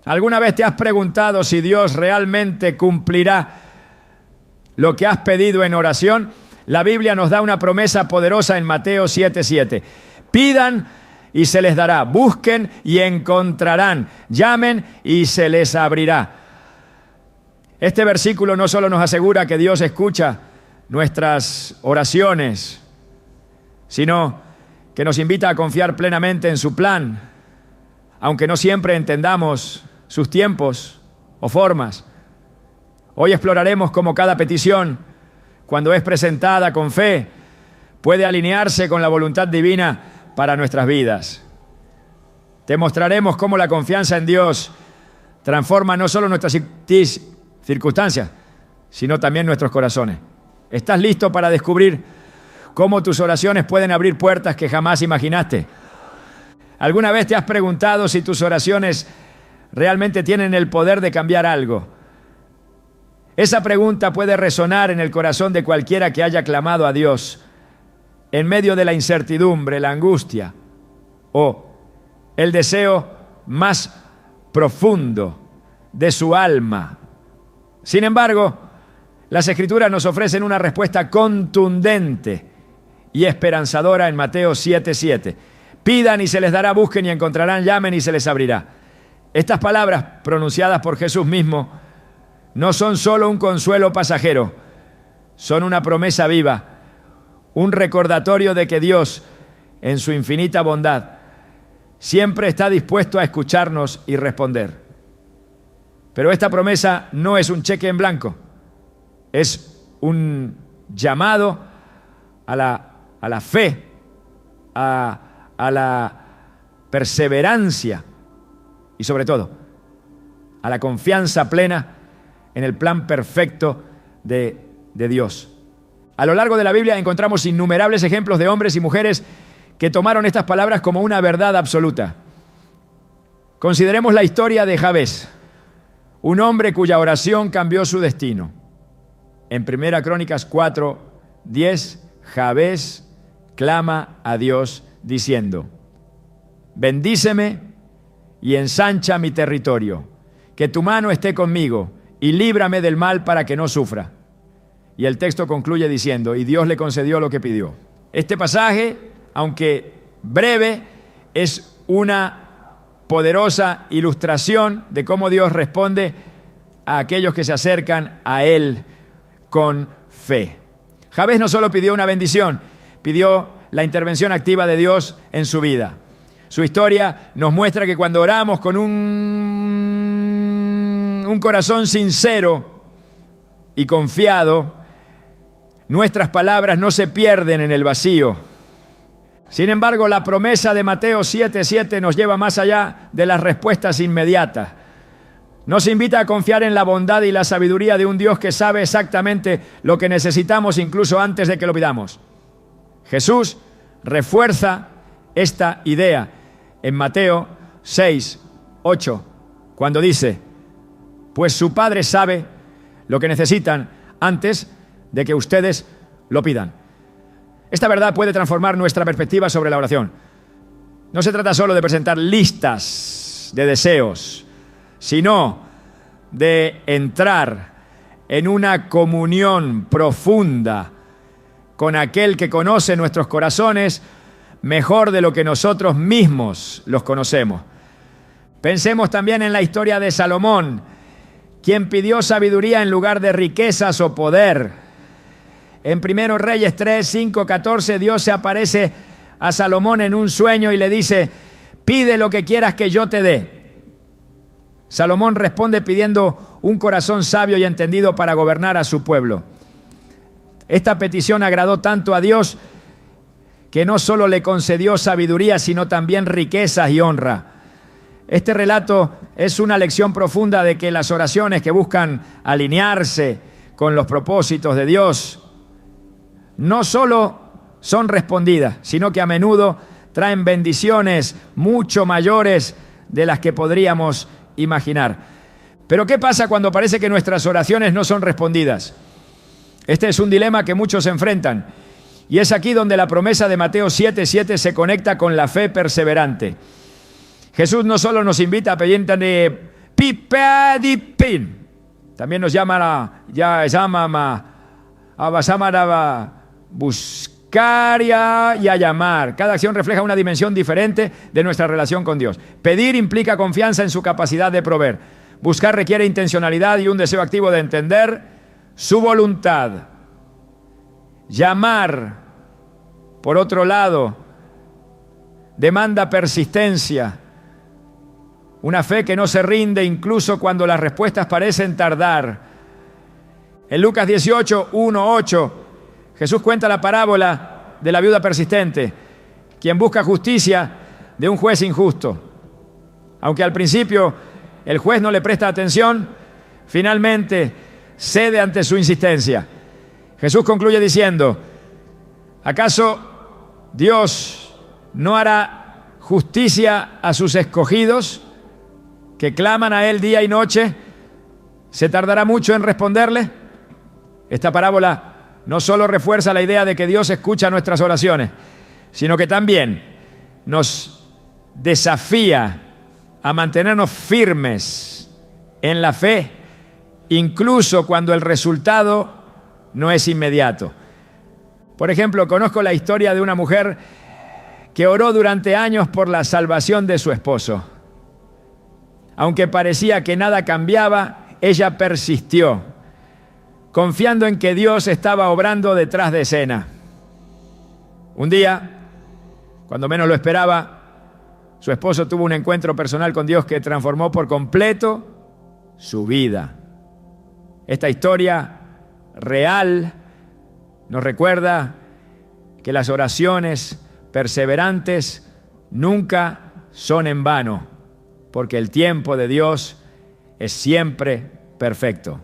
¿Alguna vez te has preguntado si Dios realmente cumplirá lo que has pedido en oración? La Biblia nos da una promesa poderosa en Mateo 7:7. Pidan y se les dará, busquen y encontrarán, llamen y se les abrirá. Este versículo no solo nos asegura que Dios escucha nuestras oraciones, sino que nos invita a confiar plenamente en su plan, aunque no siempre entendamos sus tiempos o formas. Hoy exploraremos cómo cada petición, cuando es presentada con fe, puede alinearse con la voluntad divina para nuestras vidas. Te mostraremos cómo la confianza en Dios transforma no solo nuestras circunstancias, sino también nuestros corazones. ¿Estás listo para descubrir cómo tus oraciones pueden abrir puertas que jamás imaginaste? ¿Alguna vez te has preguntado si tus oraciones realmente tienen el poder de cambiar algo? Esa pregunta puede resonar en el corazón de cualquiera que haya clamado a Dios en medio de la incertidumbre, la angustia o el deseo más profundo de su alma. Sin embargo, las Escrituras nos ofrecen una respuesta contundente y esperanzadora en Mateo 7:7. Pidan y se les dará, busquen y encontrarán, llamen y se les abrirá. Estas palabras pronunciadas por Jesús mismo no son solo un consuelo pasajero, son una promesa viva, un recordatorio de que Dios, en su infinita bondad, siempre está dispuesto a escucharnos y responder. Pero esta promesa no es un cheque en blanco, es un llamado a la fe, a la perseverancia y sobre todo a la confianza plena en el plan perfecto de Dios. A lo largo de la Biblia encontramos innumerables ejemplos de hombres y mujeres que tomaron estas palabras como una verdad absoluta. Consideremos la historia de Jabez, un hombre cuya oración cambió su destino. En 1 Crónicas 4:10, Jabez clama a Dios diciendo: bendíceme y ensancha mi territorio, que tu mano esté conmigo y líbrame del mal para que no sufra. Y el texto concluye diciendo: y Dios le concedió lo que pidió. Este pasaje, aunque breve, es una poderosa ilustración de cómo Dios responde a aquellos que se acercan a Él con fe. Jabez no solo pidió una bendición, pidió la intervención activa de Dios en su vida. Su historia nos muestra que cuando oramos con un corazón sincero y confiado, nuestras palabras no se pierden en el vacío. Sin embargo, la promesa de Mateo 7:7 nos lleva más allá de las respuestas inmediatas. Nos invita a confiar en la bondad y la sabiduría de un Dios que sabe exactamente lo que necesitamos incluso antes de que lo pidamos. Jesús refuerza esta idea en Mateo 6:8, cuando dice: pues su Padre sabe lo que necesitan antes de que ustedes lo pidan. Esta verdad puede transformar nuestra perspectiva sobre la oración. No se trata solo de presentar listas de deseos, sino de entrar en una comunión profunda con aquel que conoce nuestros corazones mejor de lo que nosotros mismos los conocemos. Pensemos también en la historia de Salomón, quien pidió sabiduría en lugar de riquezas o poder. En 1 Reyes 3:5-14, Dios se aparece a Salomón en un sueño y le dice: pide lo que quieras que yo te dé. Salomón responde pidiendo un corazón sabio y entendido para gobernar a su pueblo. Esta petición agradó tanto a Dios que no solo le concedió sabiduría, sino también riquezas y honra. Este relato es una lección profunda de que las oraciones que buscan alinearse con los propósitos de Dios no solo son respondidas, sino que a menudo traen bendiciones mucho mayores de las que podríamos imaginar. Pero ¿qué pasa cuando parece que nuestras oraciones no son respondidas? Este es un dilema que muchos enfrentan, y es aquí donde la promesa de Mateo 7:7 se conecta con la fe perseverante. Jesús no solo nos invita a pedir, pipedipin. También nos llama buscar y a llamar. Cada acción refleja una dimensión diferente de nuestra relación con Dios. Pedir implica confianza en su capacidad de proveer. Buscar requiere intencionalidad y un deseo activo de entender su voluntad. Llamar, por otro lado, demanda persistencia. Una fe que no se rinde incluso cuando las respuestas parecen tardar. En Lucas 18, 1, 8, Jesús cuenta la parábola de la viuda persistente, quien busca justicia de un juez injusto. Aunque al principio el juez no le presta atención, finalmente cede ante su insistencia. Jesús concluye diciendo: ¿acaso Dios no hará justicia a sus escogidos que claman a Él día y noche? ¿Se tardará mucho en responderle? Esta parábola no solo refuerza la idea de que Dios escucha nuestras oraciones, sino que también nos desafía a mantenernos firmes en la fe, incluso cuando el resultado no es inmediato. Por ejemplo, conozco la historia de una mujer que oró durante años por la salvación de su esposo. Aunque parecía que nada cambiaba, ella persistió, confiando en que Dios estaba obrando detrás de escena. Un día, cuando menos lo esperaba, su esposo tuvo un encuentro personal con Dios que transformó por completo su vida. Esta historia real nos recuerda que las oraciones perseverantes nunca son en vano, porque el tiempo de Dios es siempre perfecto.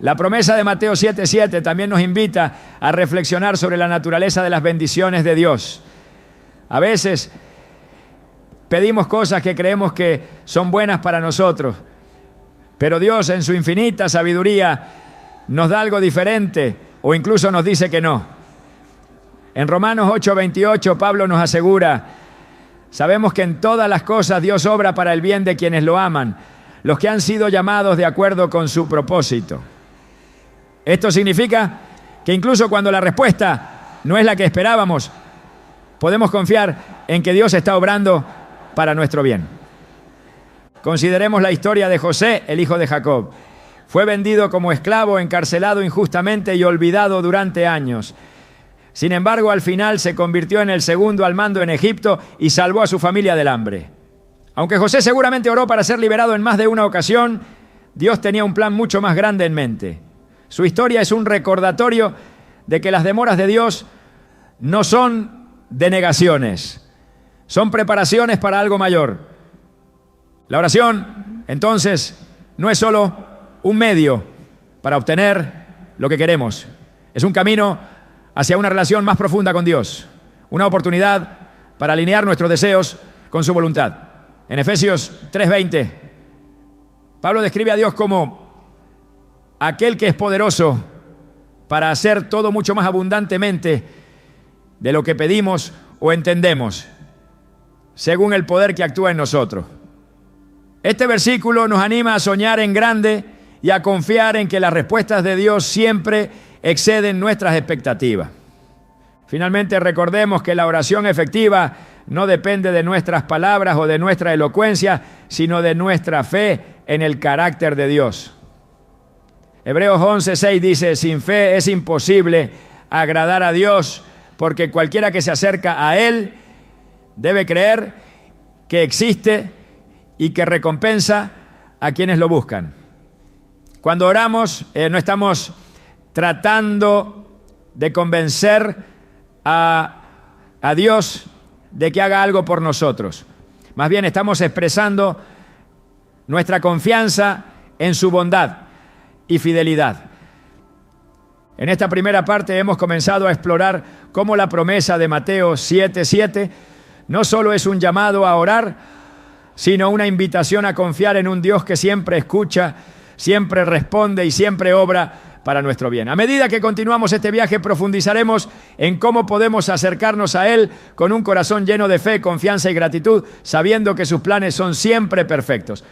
La promesa de Mateo 7:7 también nos invita a reflexionar sobre la naturaleza de las bendiciones de Dios. A veces pedimos cosas que creemos que son buenas para nosotros, pero Dios en su infinita sabiduría nos da algo diferente o incluso nos dice que no. En Romanos 8:28 Pablo nos asegura: sabemos que en todas las cosas Dios obra para el bien de quienes lo aman, los que han sido llamados de acuerdo con su propósito. Esto significa que incluso cuando la respuesta no es la que esperábamos, podemos confiar en que Dios está obrando para nuestro bien. Consideremos la historia de José, el hijo de Jacob. Fue vendido como esclavo, encarcelado injustamente y olvidado durante años. Sin embargo, al final se convirtió en el segundo al mando en Egipto y salvó a su familia del hambre. Aunque José seguramente oró para ser liberado en más de una ocasión, Dios tenía un plan mucho más grande en mente. Su historia es un recordatorio de que las demoras de Dios no son denegaciones, son preparaciones para algo mayor. La oración, entonces, no es solo un medio para obtener lo que queremos, es un camino hacia una relación más profunda con Dios, una oportunidad para alinear nuestros deseos con su voluntad. En Efesios 3:20, Pablo describe a Dios como aquel que es poderoso para hacer todo mucho más abundantemente de lo que pedimos o entendemos, según el poder que actúa en nosotros. Este versículo nos anima a soñar en grande y a confiar en que las respuestas de Dios siempre exceden nuestras expectativas. Finalmente, recordemos que la oración efectiva no depende de nuestras palabras o de nuestra elocuencia, sino de nuestra fe en el carácter de Dios. Hebreos 11:6 dice: sin fe es imposible agradar a Dios, porque cualquiera que se acerca a Él debe creer que existe y que recompensa a quienes lo buscan. Cuando oramos, no estamos tratando de convencer a Dios de que haga algo por nosotros. Más bien estamos expresando nuestra confianza en su bondad y fidelidad. En esta primera parte hemos comenzado a explorar cómo la promesa de Mateo 7:7 no solo es un llamado a orar, sino una invitación a confiar en un Dios que siempre escucha, siempre responde y siempre obra para nuestro bien. A medida que continuamos este viaje, profundizaremos en cómo podemos acercarnos a Él con un corazón lleno de fe, confianza y gratitud, sabiendo que sus planes son siempre perfectos.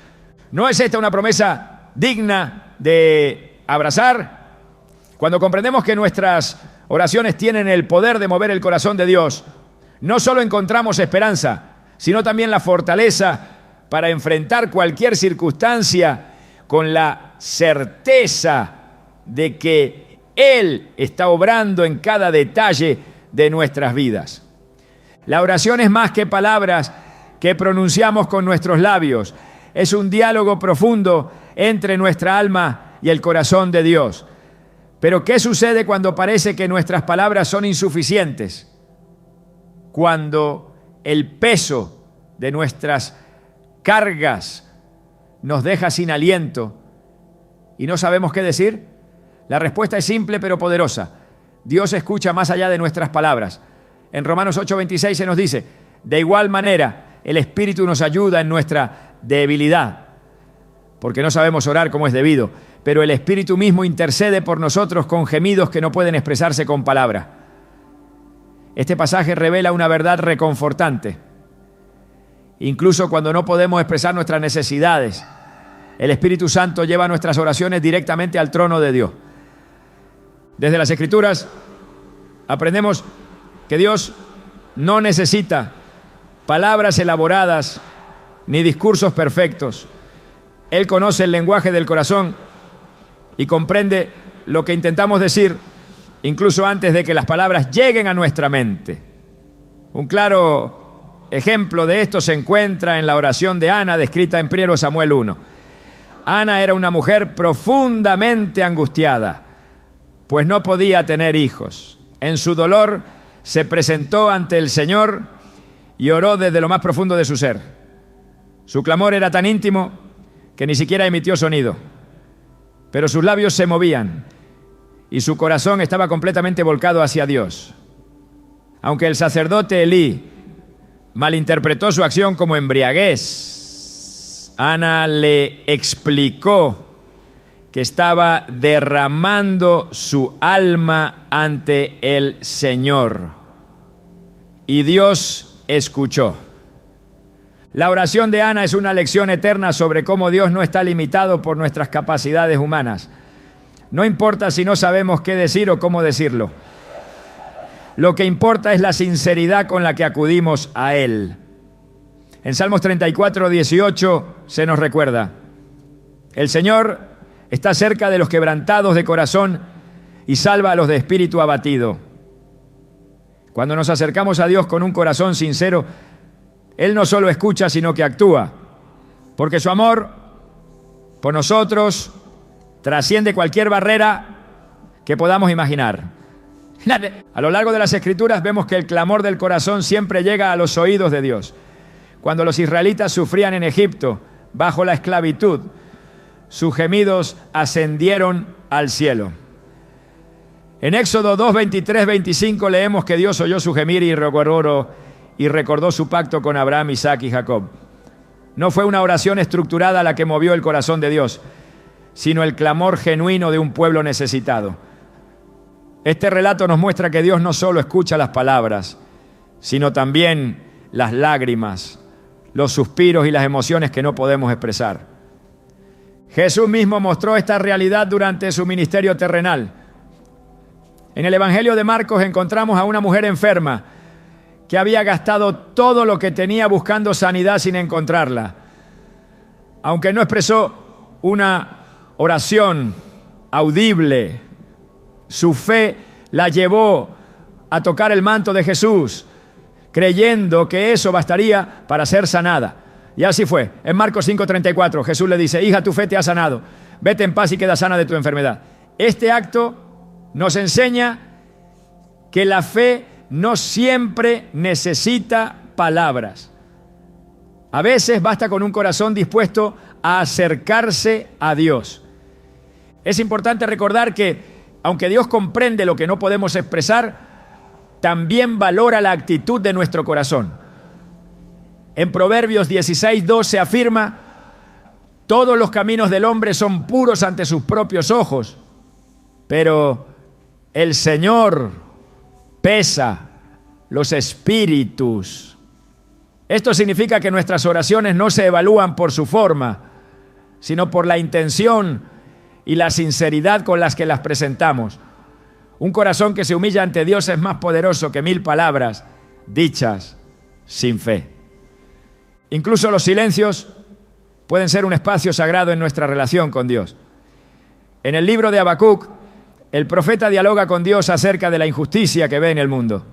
¿No es esta una promesa digna de abrazar? Cuando comprendemos que nuestras oraciones tienen el poder de mover el corazón de Dios, no solo encontramos esperanza, sino también la fortaleza para enfrentar cualquier circunstancia con la certeza de que Él está obrando en cada detalle de nuestras vidas. La oración es más que palabras que pronunciamos con nuestros labios. Es un diálogo profundo entre nuestra alma y el corazón de Dios. Pero ¿qué sucede cuando parece que nuestras palabras son insuficientes? Cuando el peso de nuestras cargas nos deja sin aliento y no sabemos qué decir. La respuesta es simple pero poderosa. Dios escucha más allá de nuestras palabras. En Romanos 8:26 se nos dice: de igual manera, el Espíritu nos ayuda en nuestra debilidad, porque no sabemos orar como es debido, pero el Espíritu mismo intercede por nosotros con gemidos que no pueden expresarse con palabras. Este pasaje revela una verdad reconfortante. Incluso cuando no podemos expresar nuestras necesidades, el Espíritu Santo lleva nuestras oraciones directamente al trono de Dios. Desde las Escrituras aprendemos que Dios no necesita palabras elaboradas ni discursos perfectos. Él conoce el lenguaje del corazón y comprende lo que intentamos decir incluso antes de que las palabras lleguen a nuestra mente. Un claro ejemplo de esto se encuentra en la oración de Ana, descrita en 1 Samuel 1. Ana era una mujer profundamente angustiada, pues no podía tener hijos. En su dolor se presentó ante el Señor y oró desde lo más profundo de su ser. Su clamor era tan íntimo que ni siquiera emitió sonido, pero sus labios se movían y su corazón estaba completamente volcado hacia Dios. Aunque el sacerdote Elí malinterpretó su acción como embriaguez, Ana le explicó que estaba derramando su alma ante el Señor. Y Dios escuchó. La oración de Ana es una lección eterna sobre cómo Dios no está limitado por nuestras capacidades humanas. No importa si no sabemos qué decir o cómo decirlo. Lo que importa es la sinceridad con la que acudimos a Él. En Salmos 34:18 se nos recuerda: el Señor está cerca de los quebrantados de corazón y salva a los de espíritu abatido. Cuando nos acercamos a Dios con un corazón sincero, Él no solo escucha, sino que actúa, porque su amor por nosotros trasciende cualquier barrera que podamos imaginar. A lo largo de las Escrituras vemos que el clamor del corazón siempre llega a los oídos de Dios. Cuando los israelitas sufrían en Egipto bajo la esclavitud, sus gemidos ascendieron al cielo. En Éxodo 2, 23, 25 leemos que Dios oyó su gemir y recordó su pacto con Abraham, Isaac y Jacob. No fue una oración estructurada la que movió el corazón de Dios, sino el clamor genuino de un pueblo necesitado. Este relato nos muestra que Dios no solo escucha las palabras, sino también las lágrimas, los suspiros y las emociones que no podemos expresar. Jesús mismo mostró esta realidad durante su ministerio terrenal. En el Evangelio de Marcos encontramos a una mujer enferma que había gastado todo lo que tenía buscando sanidad sin encontrarla. Aunque no expresó una oración audible, su fe la llevó a tocar el manto de Jesús, creyendo que eso bastaría para ser sanada. Y así fue. En Marcos 5:34 Jesús le dice: hija, tu fe te ha sanado, vete en paz y queda sana de tu enfermedad. Este acto nos enseña que la fe no siempre necesita palabras. A veces basta con un corazón dispuesto a acercarse a Dios. Es importante recordar que, aunque Dios comprende lo que no podemos expresar, también valora la actitud de nuestro corazón. En Proverbios 16:12 afirma: todos los caminos del hombre son puros ante sus propios ojos, pero el Señor pesa los espíritus. Esto significa que nuestras oraciones no se evalúan por su forma, sino por la intención y la sinceridad con las que las presentamos. Un corazón que se humilla ante Dios es más poderoso que 1000 palabras dichas sin fe. Incluso los silencios pueden ser un espacio sagrado en nuestra relación con Dios. En el libro de Habacuc, el profeta dialoga con Dios acerca de la injusticia que ve en el mundo.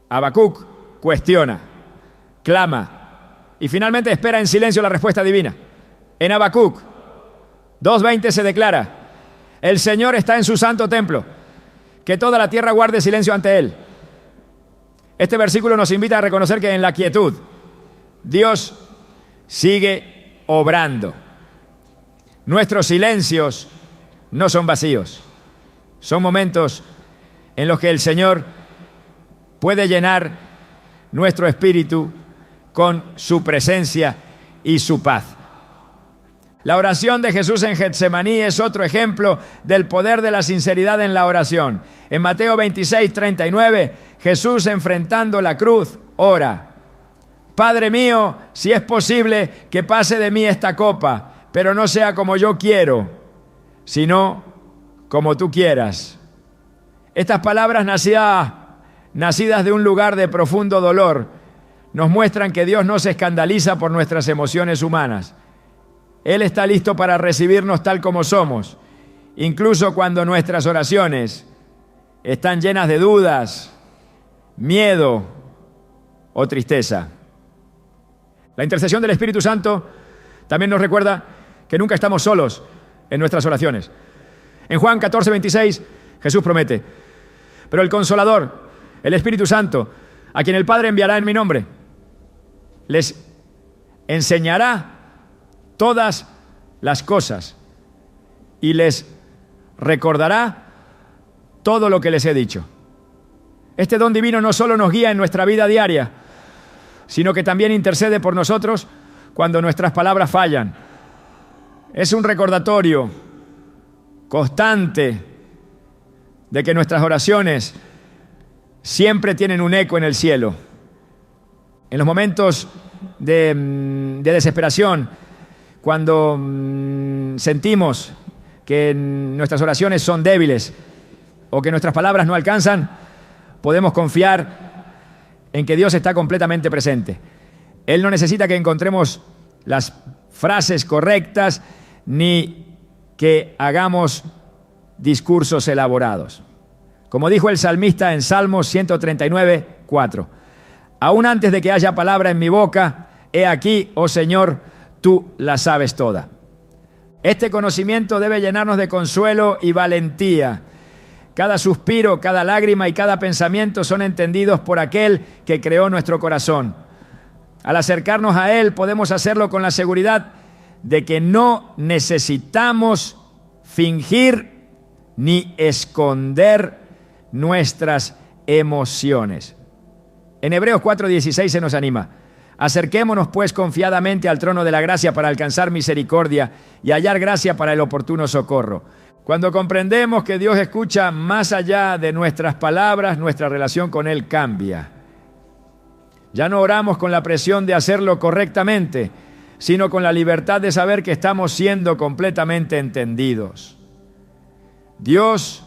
Habacuc cuestiona, clama y finalmente espera en silencio la respuesta divina. En Habacuc 2:20 se declara: el Señor está en su santo templo, que toda la tierra guarde silencio ante Él. Este versículo nos invita a reconocer que en la quietud Dios sigue obrando. Nuestros silencios no son vacíos, son momentos en los que el Señor puede llenar nuestro espíritu con su presencia y su paz. La oración de Jesús en Getsemaní es otro ejemplo del poder de la sinceridad en la oración. En Mateo 26:39, Jesús, enfrentando la cruz, ora: Padre mío, si es posible, que pase de mí esta copa, pero no sea como yo quiero, sino como tú quieras. Estas palabras nacidas de un lugar de profundo dolor nos muestran que Dios no se escandaliza por nuestras emociones humanas. Él está listo para recibirnos tal como somos, incluso cuando nuestras oraciones están llenas de dudas, miedo o tristeza. La intercesión del Espíritu Santo también nos recuerda que nunca estamos solos en nuestras oraciones. En Juan 14:26, Jesús promete: pero el Consolador, el Espíritu Santo, a quien el Padre enviará en mi nombre, les enseñará todas las cosas y les recordará todo lo que les he dicho. Este don divino no solo nos guía en nuestra vida diaria, sino que también intercede por nosotros cuando nuestras palabras fallan. Es un recordatorio constante de que nuestras oraciones siempre tienen un eco en el cielo. En los momentos de desesperación, cuando sentimos que nuestras oraciones son débiles o que nuestras palabras no alcanzan, podemos confiar en que Dios está completamente presente. Él no necesita que encontremos las frases correctas ni que hagamos discursos elaborados. Como dijo el salmista en Salmos 139:4: aún antes de que haya palabra en mi boca, he aquí, oh Señor, tú la sabes toda. Este conocimiento debe llenarnos de consuelo y valentía. Cada suspiro, cada lágrima y cada pensamiento son entendidos por aquel que creó nuestro corazón. Al acercarnos a Él, podemos hacerlo con la seguridad de que no necesitamos fingir ni esconder nuestras emociones. En Hebreos 4:16 se nos anima: acerquémonos pues confiadamente al trono de la gracia para alcanzar misericordia y hallar gracia para el oportuno socorro. Cuando comprendemos que Dios escucha más allá de nuestras palabras, nuestra relación con Él cambia. Ya no oramos con la presión de hacerlo correctamente, sino con la libertad de saber que estamos siendo completamente entendidos. Dios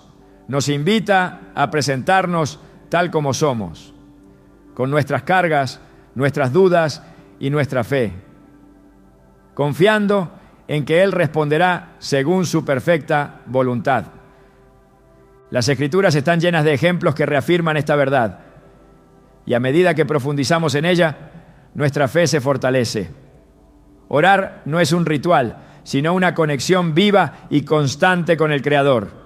nos invita a presentarnos tal como somos, con nuestras cargas, nuestras dudas y nuestra fe, confiando en que Él responderá según su perfecta voluntad. Las Escrituras están llenas de ejemplos que reafirman esta verdad, y a medida que profundizamos en ella, nuestra fe se fortalece. Orar no es un ritual, sino una conexión viva y constante con el Creador.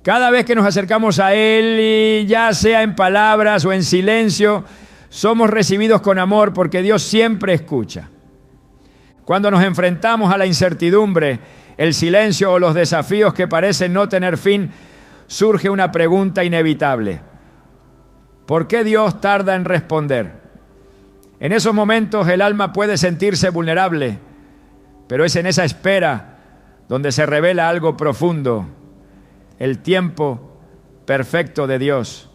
Cada vez que nos acercamos a Él, ya sea en palabras o en silencio, somos recibidos con amor porque Dios siempre escucha. Cuando nos enfrentamos a la incertidumbre, el silencio o los desafíos que parecen no tener fin, surge una pregunta inevitable: ¿por qué Dios tarda en responder? En esos momentos el alma puede sentirse vulnerable, pero es en esa espera donde se revela algo profundo: el tiempo perfecto de Dios.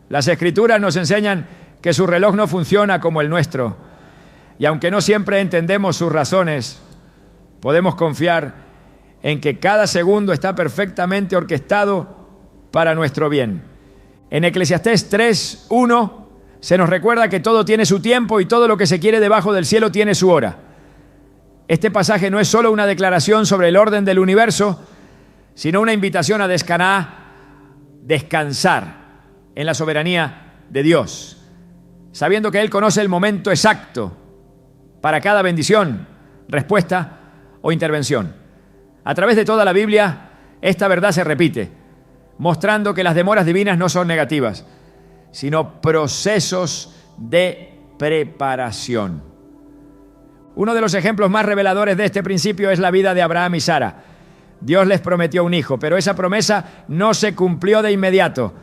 Las Escrituras nos enseñan que su reloj no funciona como el nuestro, y aunque no siempre entendemos sus razones, podemos confiar en que cada segundo está perfectamente orquestado para nuestro bien. En Eclesiastés 3:1 se nos recuerda que todo tiene su tiempo y todo lo que se quiere debajo del cielo tiene su hora. Este pasaje no es solo una declaración sobre el orden del universo, sino una invitación a descansar en la soberanía de Dios, sabiendo que Él conoce el momento exacto para cada bendición, respuesta o intervención. A través de toda la Biblia, esta verdad se repite, mostrando que las demoras divinas no son negativas, sino procesos de preparación. Uno de los ejemplos más reveladores de este principio es la vida de Abraham y Sara. Dios les prometió un hijo, pero esa promesa no se cumplió de inmediato.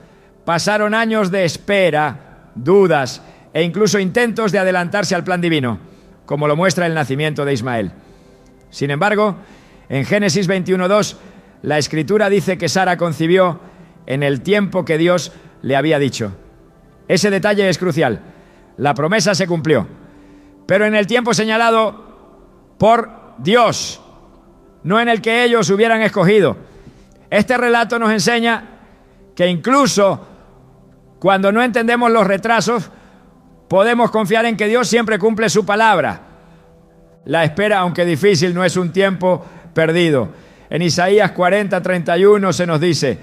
Pasaron años de espera, dudas e incluso intentos de adelantarse al plan divino, como lo muestra el nacimiento de Ismael. Sin embargo, en Génesis 21:2, la Escritura dice que Sara concibió en el tiempo que Dios le había dicho. Ese detalle es crucial. La promesa se cumplió, pero en el tiempo señalado por Dios, no en el que ellos hubieran escogido. Este relato nos enseña que incluso cuando no entendemos los retrasos, podemos confiar en que Dios siempre cumple su palabra. La espera, aunque difícil, no es un tiempo perdido. En Isaías 40:31 se nos dice: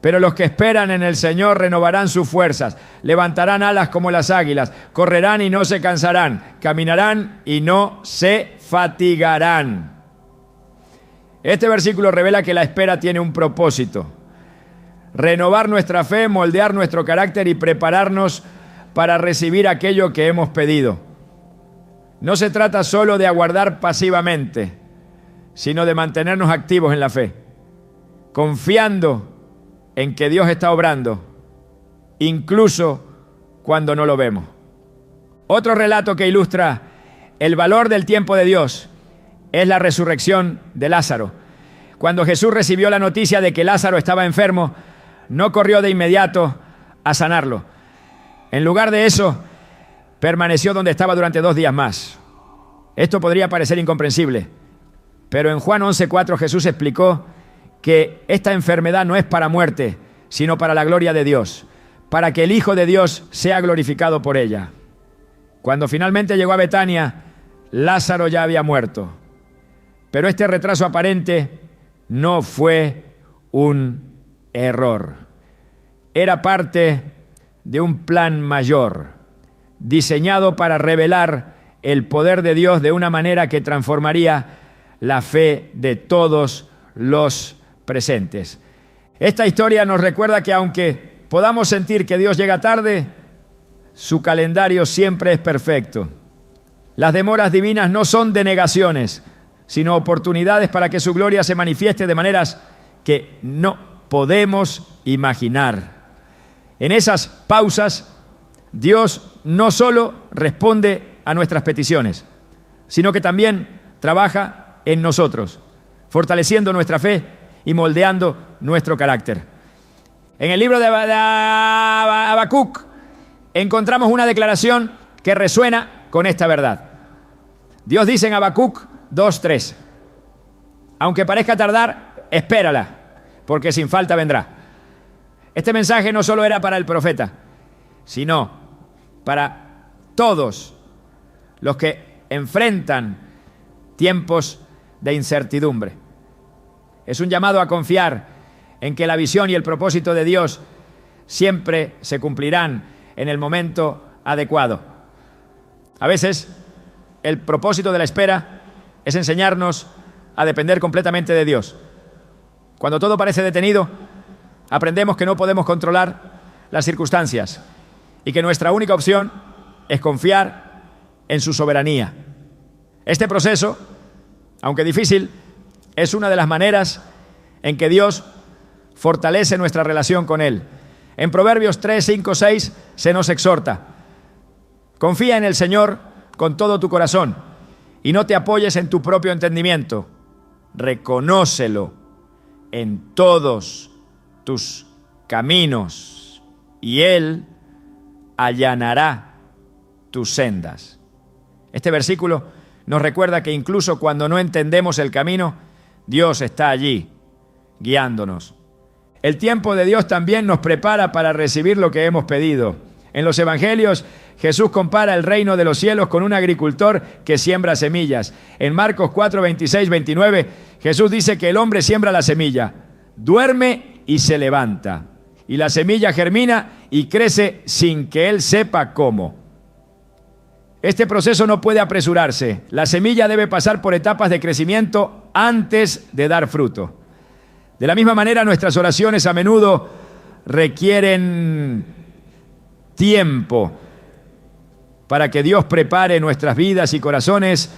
pero los que esperan en el Señor renovarán sus fuerzas, levantarán alas como las águilas, correrán y no se cansarán, caminarán y no se fatigarán. Este versículo revela que la espera tiene un propósito: renovar nuestra fe, moldear nuestro carácter y prepararnos para recibir aquello que hemos pedido. No se trata solo de aguardar pasivamente, sino de mantenernos activos en la fe, confiando en que Dios está obrando, incluso cuando no lo vemos. Otro relato que ilustra el valor del tiempo de Dios es la resurrección de Lázaro. Cuando Jesús recibió la noticia de que Lázaro estaba enfermo, no corrió de inmediato a sanarlo. En lugar de eso, permaneció donde estaba durante 2 días más. Esto podría parecer incomprensible, pero en Juan 11:4 Jesús explicó que esta enfermedad no es para muerte, sino para la gloria de Dios, para que el Hijo de Dios sea glorificado por ella. Cuando finalmente llegó a Betania, Lázaro ya había muerto. Pero este retraso aparente no fue un error. Era parte de un plan mayor, diseñado para revelar el poder de Dios de una manera que transformaría la fe de todos los presentes. Esta historia nos recuerda que aunque podamos sentir que Dios llega tarde, su calendario siempre es perfecto. Las demoras divinas no son denegaciones, sino oportunidades para que su gloria se manifieste de maneras que no podemos imaginar. En esas pausas, Dios no solo responde a nuestras peticiones, sino que también trabaja en nosotros, fortaleciendo nuestra fe y moldeando nuestro carácter. En el libro de Habacuc encontramos una declaración que resuena con esta verdad. Dios dice en Habacuc 2:3: aunque parezca tardar, espérala, porque sin falta vendrá. Este mensaje no solo era para el profeta, sino para todos los que enfrentan tiempos de incertidumbre. Es un llamado a confiar en que la visión y el propósito de Dios siempre se cumplirán en el momento adecuado. A veces, el propósito de la espera es enseñarnos a depender completamente de Dios. Cuando todo parece detenido, aprendemos que no podemos controlar las circunstancias y que nuestra única opción es confiar en su soberanía. Este proceso, aunque difícil, es una de las maneras en que Dios fortalece nuestra relación con Él. En Proverbios 3, 5, 6 se nos exhorta: confía en el Señor con todo tu corazón y no te apoyes en tu propio entendimiento. Reconócelo en todos tus caminos y Él allanará tus sendas. Este versículo nos recuerda que incluso cuando no entendemos el camino, Dios está allí, guiándonos. El tiempo de Dios también nos prepara para recibir lo que hemos pedido. En los evangelios, Jesús compara el reino de los cielos con un agricultor que siembra semillas. En Marcos 4, 26, 29, Jesús dice que el hombre siembra la semilla, duerme y se levanta. Y la semilla germina y crece sin que él sepa cómo. Este proceso no puede apresurarse. La semilla debe pasar por etapas de crecimiento antes de dar fruto. De la misma manera, nuestras oraciones a menudo requieren tiempo para que Dios prepare nuestras vidas y corazones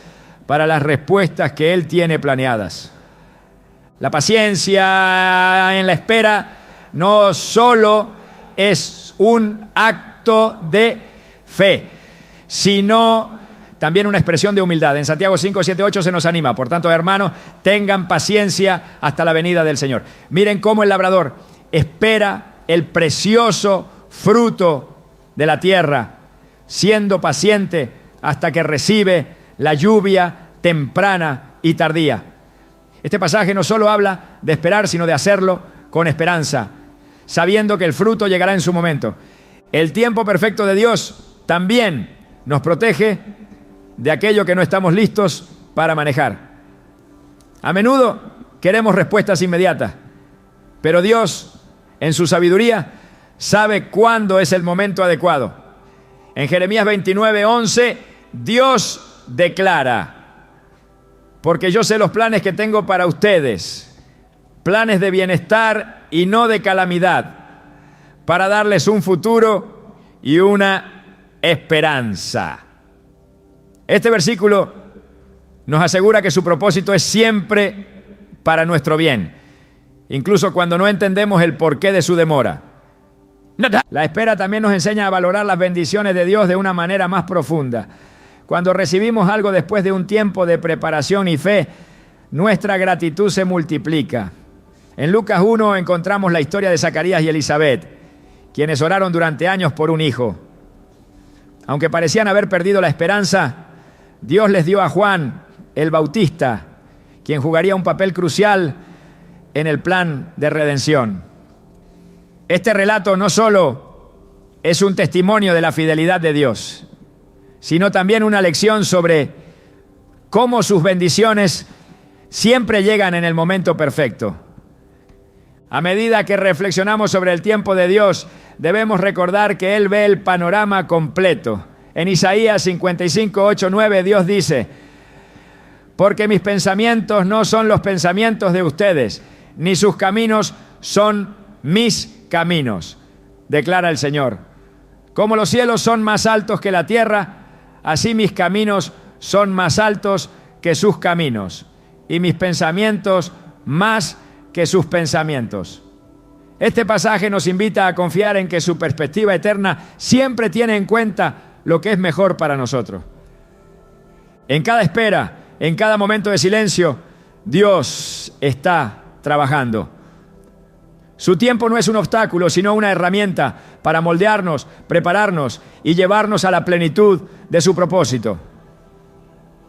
para las respuestas que Él tiene planeadas. La paciencia en la espera no solo es un acto de fe, sino también una expresión de humildad. En Santiago 5, 7, 8 se nos anima. Por tanto, hermanos, tengan paciencia hasta la venida del Señor. Miren cómo el labrador espera el precioso fruto de la tierra, siendo paciente hasta que recibe la lluvia temprana y tardía. Este pasaje no solo habla de esperar, sino de hacerlo con esperanza, sabiendo que el fruto llegará en su momento. El tiempo perfecto de Dios también nos protege de aquello que no estamos listos para manejar. A menudo queremos respuestas inmediatas, pero Dios, en su sabiduría, sabe cuándo es el momento adecuado. En Jeremías 29, 11, Dios declara: porque yo sé los planes que tengo para ustedes, planes de bienestar y no de calamidad, para darles un futuro y una esperanza. Este versículo nos asegura que su propósito es siempre para nuestro bien, incluso cuando no entendemos el porqué de su demora. La espera también nos enseña a valorar las bendiciones de Dios de una manera más profunda. Cuando recibimos algo después de un tiempo de preparación y fe, nuestra gratitud se multiplica. En Lucas 1 encontramos la historia de Zacarías y Elizabeth, quienes oraron durante años por un hijo. Aunque parecían haber perdido la esperanza, Dios les dio a Juan el Bautista, quien jugaría un papel crucial en el plan de redención. Este relato no solo es un testimonio de la fidelidad de Dios, sino también una lección sobre cómo sus bendiciones siempre llegan en el momento perfecto. A medida que reflexionamos sobre el tiempo de Dios, debemos recordar que Él ve el panorama completo. En Isaías 55, 8, 9, Dios dice: porque mis pensamientos no son los pensamientos de ustedes, ni sus caminos son mis caminos, declara el Señor. Como los cielos son más altos que la tierra, así mis caminos son más altos que sus caminos, y mis pensamientos más que sus pensamientos. Este pasaje nos invita a confiar en que su perspectiva eterna siempre tiene en cuenta lo que es mejor para nosotros. En cada espera, en cada momento de silencio, Dios está trabajando. Su tiempo no es un obstáculo, sino una herramienta para moldearnos, prepararnos y llevarnos a la plenitud de su propósito.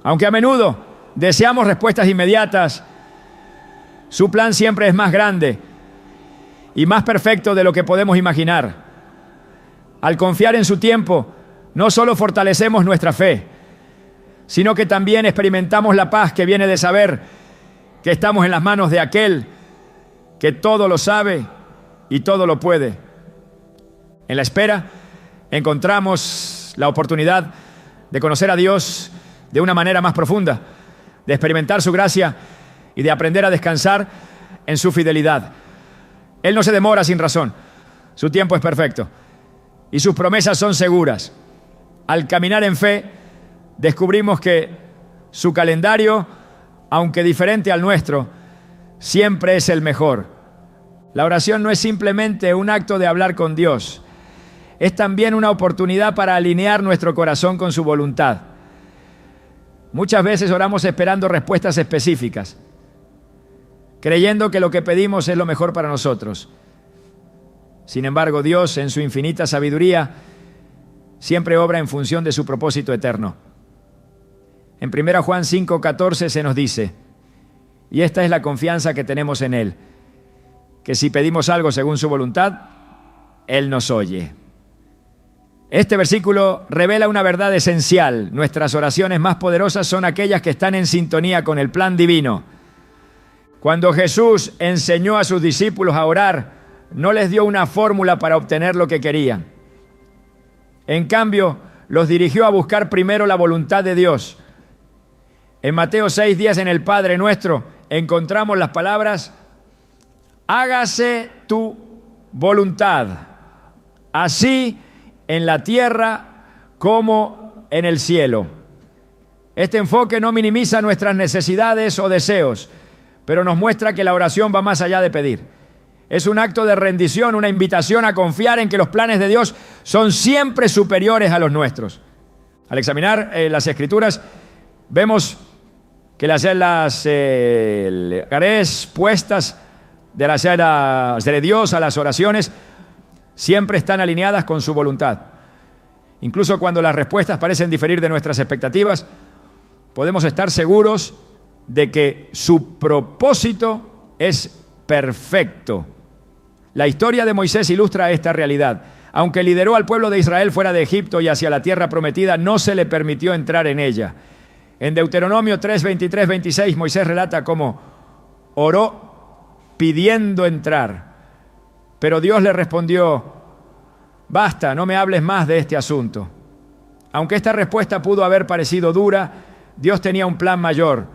Aunque a menudo deseamos respuestas inmediatas, su plan siempre es más grande y más perfecto de lo que podemos imaginar. Al confiar en su tiempo, no solo fortalecemos nuestra fe, sino que también experimentamos la paz que viene de saber que estamos en las manos de aquel que todo lo sabe y todo lo puede. En la espera encontramos la oportunidad de conocer a Dios de una manera más profunda, de experimentar su gracia y de aprender a descansar en su fidelidad. Él no se demora sin razón, su tiempo es perfecto y sus promesas son seguras. Al caminar en fe, descubrimos que su calendario, aunque diferente al nuestro, siempre es el mejor. La oración no es simplemente un acto de hablar con Dios, es también una oportunidad para alinear nuestro corazón con su voluntad. Muchas veces oramos esperando respuestas específicas, creyendo que lo que pedimos es lo mejor para nosotros. Sin embargo, Dios, en su infinita sabiduría, siempre obra en función de su propósito eterno. En 1 Juan 5:14 se nos dice, y esta es la confianza que tenemos en Él, que si pedimos algo según su voluntad, Él nos oye. Este versículo revela una verdad esencial. Nuestras oraciones más poderosas son aquellas que están en sintonía con el plan divino. Cuando Jesús enseñó a sus discípulos a orar, no les dio una fórmula para obtener lo que querían. En cambio, los dirigió a buscar primero la voluntad de Dios. En Mateo 6:10, en el Padre Nuestro, encontramos las palabras: hágase tu voluntad, así en la tierra como en el cielo. Este enfoque no minimiza nuestras necesidades o deseos, pero nos muestra que la oración va más allá de pedir. Es un acto de rendición, una invitación a confiar en que los planes de Dios son siempre superiores a los nuestros. Al examinar las Escrituras, vemos que las respuestas de Dios a las oraciones siempre están alineadas con su voluntad. Incluso cuando las respuestas parecen diferir de nuestras expectativas, podemos estar seguros de que su propósito es perfecto. La historia de Moisés ilustra esta realidad. Aunque lideró al pueblo de Israel fuera de Egipto y hacia la tierra prometida, no se le permitió entrar en ella. En Deuteronomio 3, 23, 26, Moisés relata cómo oró pidiendo entrar. Pero Dios le respondió: basta, no me hables más de este asunto. Aunque esta respuesta pudo haber parecido dura, Dios tenía un plan mayor.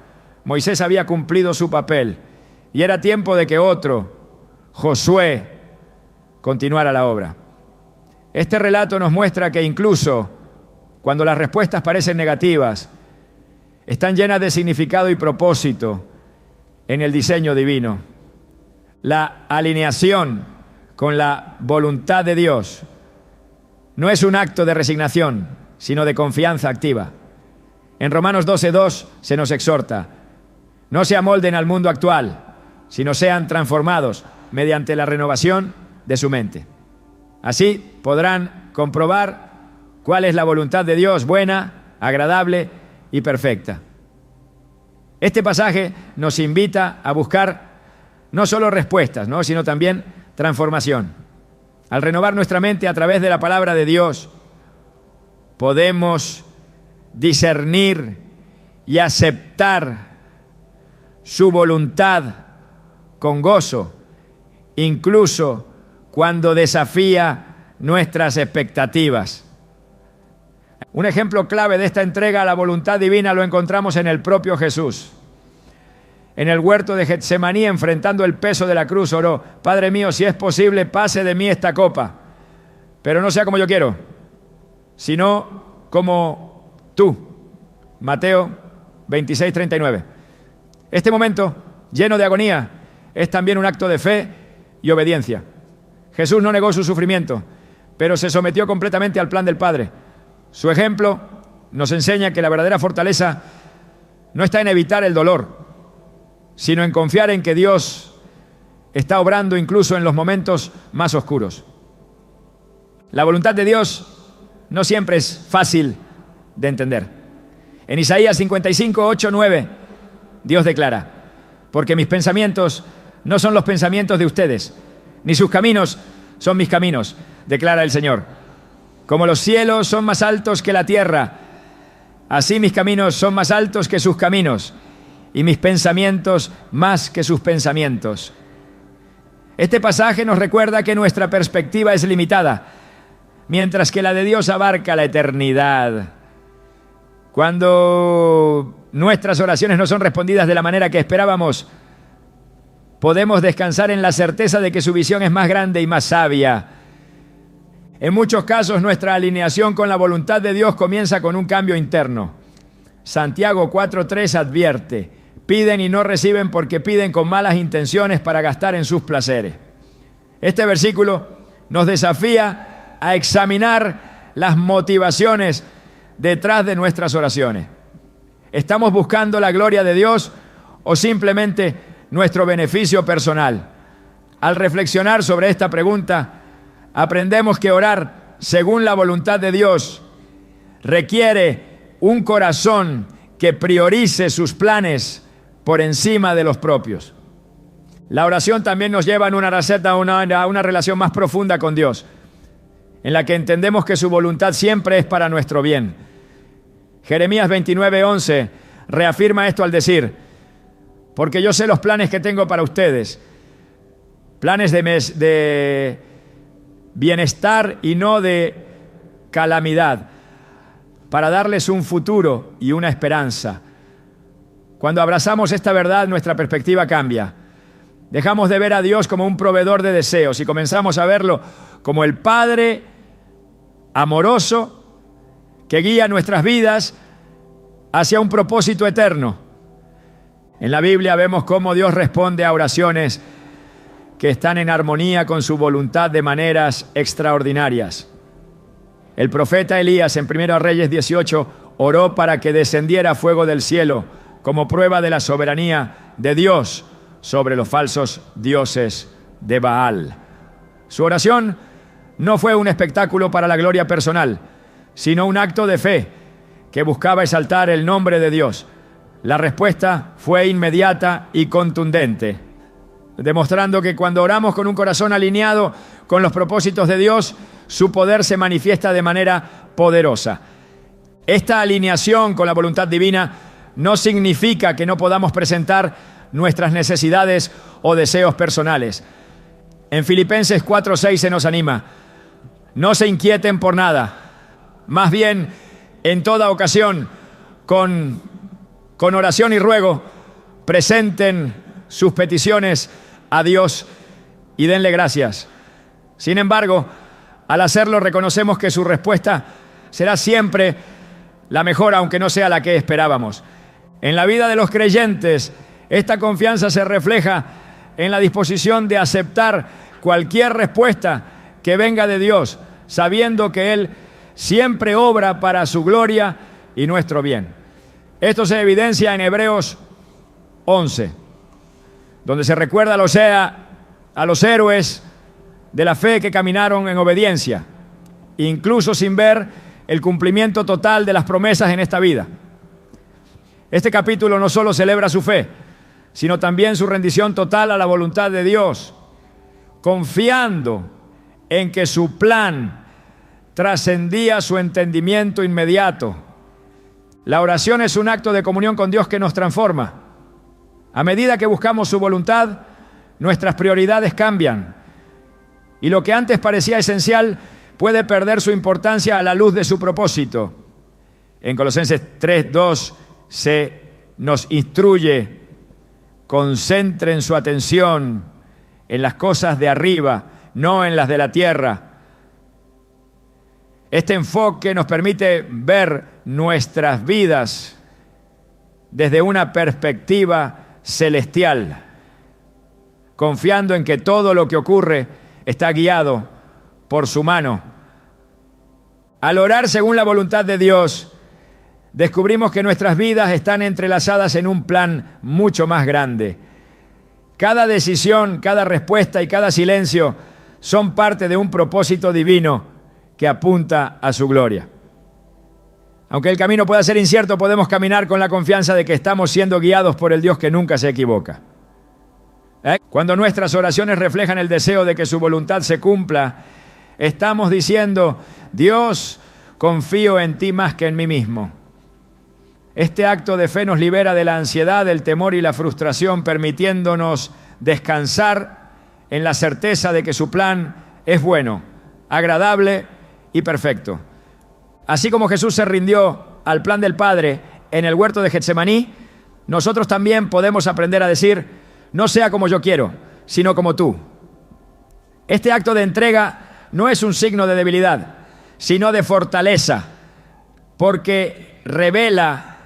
Moisés había cumplido su papel y era tiempo de que otro, Josué, continuara la obra. Este relato nos muestra que incluso cuando las respuestas parecen negativas, están llenas de significado y propósito en el diseño divino. La alineación con la voluntad de Dios no es un acto de resignación, sino de confianza activa. En Romanos 12:2 se nos exhorta: no se amolden al mundo actual, sino sean transformados mediante la renovación de su mente. Así podrán comprobar cuál es la voluntad de Dios, buena, agradable y perfecta. Este pasaje nos invita a buscar no solo respuestas, sino también transformación. Al renovar nuestra mente a través de la palabra de Dios, podemos discernir y aceptar su voluntad con gozo, incluso cuando desafía nuestras expectativas. Un ejemplo clave de esta entrega a la voluntad divina lo encontramos en el propio Jesús. En el huerto de Getsemaní, enfrentando el peso de la cruz, oró: Padre mío, si es posible, pase de mí esta copa, pero no sea como yo quiero, sino como tú. Mateo 26:39. Este momento, lleno de agonía, es también un acto de fe y obediencia. Jesús no negó su sufrimiento, pero se sometió completamente al plan del Padre. Su ejemplo nos enseña que la verdadera fortaleza no está en evitar el dolor, sino en confiar en que Dios está obrando incluso en los momentos más oscuros. La voluntad de Dios no siempre es fácil de entender. En Isaías 55, 8, 9, Dios declara: porque mis pensamientos no son los pensamientos de ustedes, ni sus caminos son mis caminos, declara el Señor. Como los cielos son más altos que la tierra, así mis caminos son más altos que sus caminos, y mis pensamientos más que sus pensamientos. Este pasaje nos recuerda que nuestra perspectiva es limitada, mientras que la de Dios abarca la eternidad. Cuando nuestras oraciones no son respondidas de la manera que esperábamos, podemos descansar en la certeza de que su visión es más grande y más sabia. En muchos casos, nuestra alineación con la voluntad de Dios comienza con un cambio interno. Santiago 4:3 advierte: piden y no reciben porque piden con malas intenciones para gastar en sus placeres. Este versículo nos desafía a examinar las motivaciones detrás de nuestras oraciones. ¿Estamos buscando la gloria de Dios o simplemente nuestro beneficio personal? Al reflexionar sobre esta pregunta, aprendemos que orar según la voluntad de Dios requiere un corazón que priorice sus planes por encima de los propios. La oración también nos lleva en una receta a una relación más profunda con Dios, en la que entendemos que su voluntad siempre es para nuestro bien. Jeremías 29:11 reafirma esto al decir: porque yo sé los planes que tengo para ustedes, planes de bienestar y no de calamidad, para darles un futuro y una esperanza. Cuando abrazamos esta verdad, nuestra perspectiva cambia. Dejamos de ver a Dios como un proveedor de deseos y comenzamos a verlo como el Padre amoroso que guía nuestras vidas hacia un propósito eterno. En la Biblia vemos cómo Dios responde a oraciones que están en armonía con su voluntad de maneras extraordinarias. El profeta Elías en 1 Reyes 18 oró para que descendiera fuego del cielo como prueba de la soberanía de Dios sobre los falsos dioses de Baal. Su oración no fue un espectáculo para la gloria personal, sino un acto de fe que buscaba exaltar el nombre de Dios. La respuesta fue inmediata y contundente, demostrando que cuando oramos con un corazón alineado con los propósitos de Dios, su poder se manifiesta de manera poderosa. Esta alineación con la voluntad divina no significa que no podamos presentar nuestras necesidades o deseos personales. En Filipenses 4:6 se nos anima: no se inquieten por nada, más bien en toda ocasión, con oración y ruego, presenten sus peticiones a Dios y denle gracias. Sin embargo, al hacerlo reconocemos que su respuesta será siempre la mejor, aunque no sea la que esperábamos. En la vida de los creyentes, esta confianza se refleja en la disposición de aceptar cualquier respuesta que venga de Dios, sabiendo que Él siempre obra para su gloria y nuestro bien. Esto se evidencia en Hebreos 11, donde se recuerda a los héroes de la fe que caminaron en obediencia, incluso sin ver el cumplimiento total de las promesas en esta vida. Este capítulo no solo celebra su fe, sino también su rendición total a la voluntad de Dios, confiando en que su plan trascendía su entendimiento inmediato. La oración es un acto de comunión con Dios que nos transforma. A medida que buscamos su voluntad, nuestras prioridades cambian, y lo que antes parecía esencial puede perder su importancia a la luz de su propósito. En Colosenses 3:2 se nos instruye: concentren su atención en las cosas de arriba, no en las de la tierra. Este enfoque nos permite ver nuestras vidas desde una perspectiva celestial, confiando en que todo lo que ocurre está guiado por su mano. Al orar según la voluntad de Dios, descubrimos que nuestras vidas están entrelazadas en un plan mucho más grande. Cada decisión, cada respuesta y cada silencio son parte de un propósito divino que apunta a su gloria. Aunque el camino pueda ser incierto, podemos caminar con la confianza de que estamos siendo guiados por el Dios que nunca se equivoca. Cuando nuestras oraciones reflejan el deseo de que su voluntad se cumpla, estamos diciendo: Dios, confío en ti más que en mí mismo. Este acto de fe nos libera de la ansiedad, del temor y la frustración, permitiéndonos descansar en la certeza de que su plan es bueno, agradable y perfecto. Así como Jesús se rindió al plan del Padre en el huerto de Getsemaní, nosotros también podemos aprender a decir: no sea como yo quiero, sino como tú. Este acto de entrega no es un signo de debilidad, sino de fortaleza, porque revela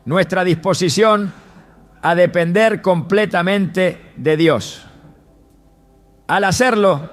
nuestra disposición a depender completamente de Dios. Al hacerlo,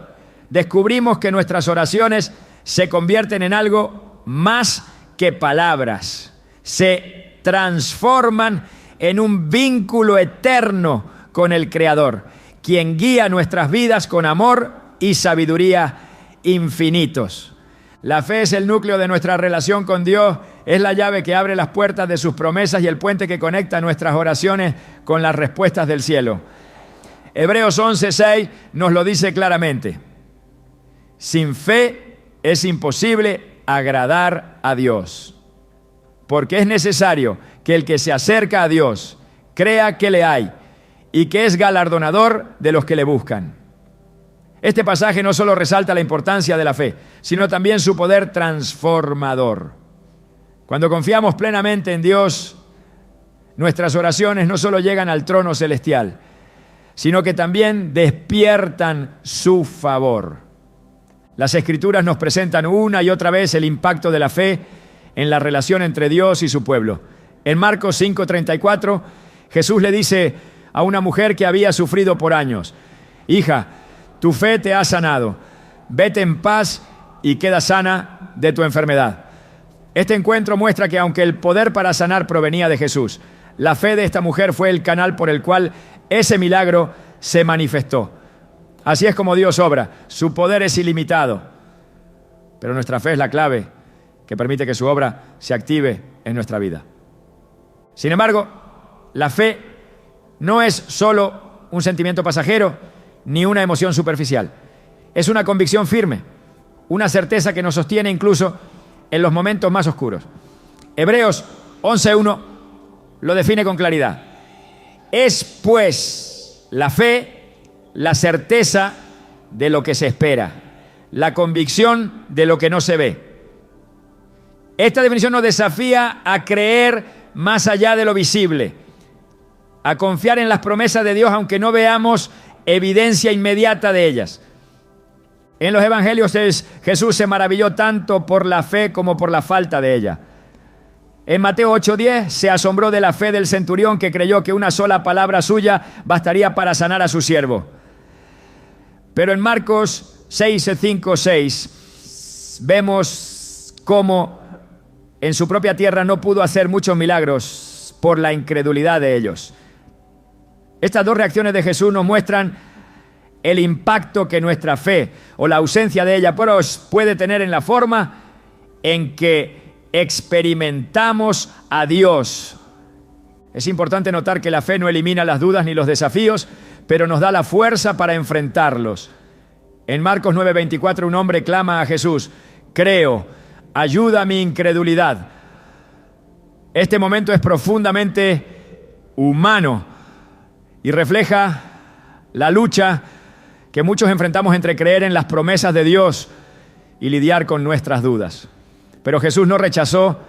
descubrimos que nuestras oraciones se convierten en algo más que palabras. Se transforman en un vínculo eterno con el Creador, quien guía nuestras vidas con amor y sabiduría infinitos. La fe es el núcleo de nuestra relación con Dios, es la llave que abre las puertas de sus promesas y el puente que conecta nuestras oraciones con las respuestas del cielo. Hebreos 11:6 nos lo dice claramente. Sin fe es imposible agradar a Dios, porque es necesario que el que se acerca a Dios crea que le hay y que es galardonador de los que le buscan. Este pasaje no solo resalta la importancia de la fe, sino también su poder transformador. Cuando confiamos plenamente en Dios, nuestras oraciones no solo llegan al trono celestial, sino que también despiertan su favor. Las Escrituras nos presentan una y otra vez el impacto de la fe en la relación entre Dios y su pueblo. En Marcos 5:34, Jesús le dice a una mujer que había sufrido por años: hija, tu fe te ha sanado, vete en paz y queda sana de tu enfermedad. Este encuentro muestra que aunque el poder para sanar provenía de Jesús, la fe de esta mujer fue el canal por el cual ese milagro se manifestó. Así es como Dios obra, su poder es ilimitado, pero nuestra fe es la clave que permite que su obra se active en nuestra vida. Sin embargo, la fe no es solo un sentimiento pasajero ni una emoción superficial. Es una convicción firme, una certeza que nos sostiene incluso en los momentos más oscuros. Hebreos 11:1 lo define con claridad. Es pues la fe la certeza de lo que se espera, la convicción de lo que no se ve. Esta definición nos desafía a creer más allá de lo visible, a confiar en las promesas de Dios aunque no veamos evidencia inmediata de ellas. En los evangelios Jesús se maravilló tanto por la fe como por la falta de ella. En Mateo 8:10 se asombró de la fe del centurión que creyó que una sola palabra suya bastaría para sanar a su siervo. Pero en Marcos 6:5-6 vemos cómo en su propia tierra no pudo hacer muchos milagros por la incredulidad de ellos. Estas dos reacciones de Jesús nos muestran el impacto que nuestra fe o la ausencia de ella puede tener en la forma en que experimentamos a Dios. Es importante notar que la fe no elimina las dudas ni los desafíos, pero nos da la fuerza para enfrentarlos. En Marcos 9:24 un hombre clama a Jesús: creo, ayuda a mi incredulidad. Este momento es profundamente humano y refleja la lucha que muchos enfrentamos entre creer en las promesas de Dios y lidiar con nuestras dudas. Pero Jesús no rechazó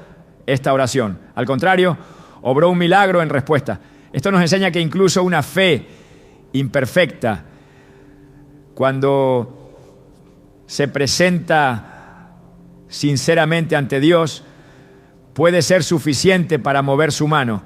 esta oración. Al contrario, obró un milagro en respuesta. Esto nos enseña que incluso una fe imperfecta, cuando se presenta sinceramente ante Dios, puede ser suficiente para mover su mano.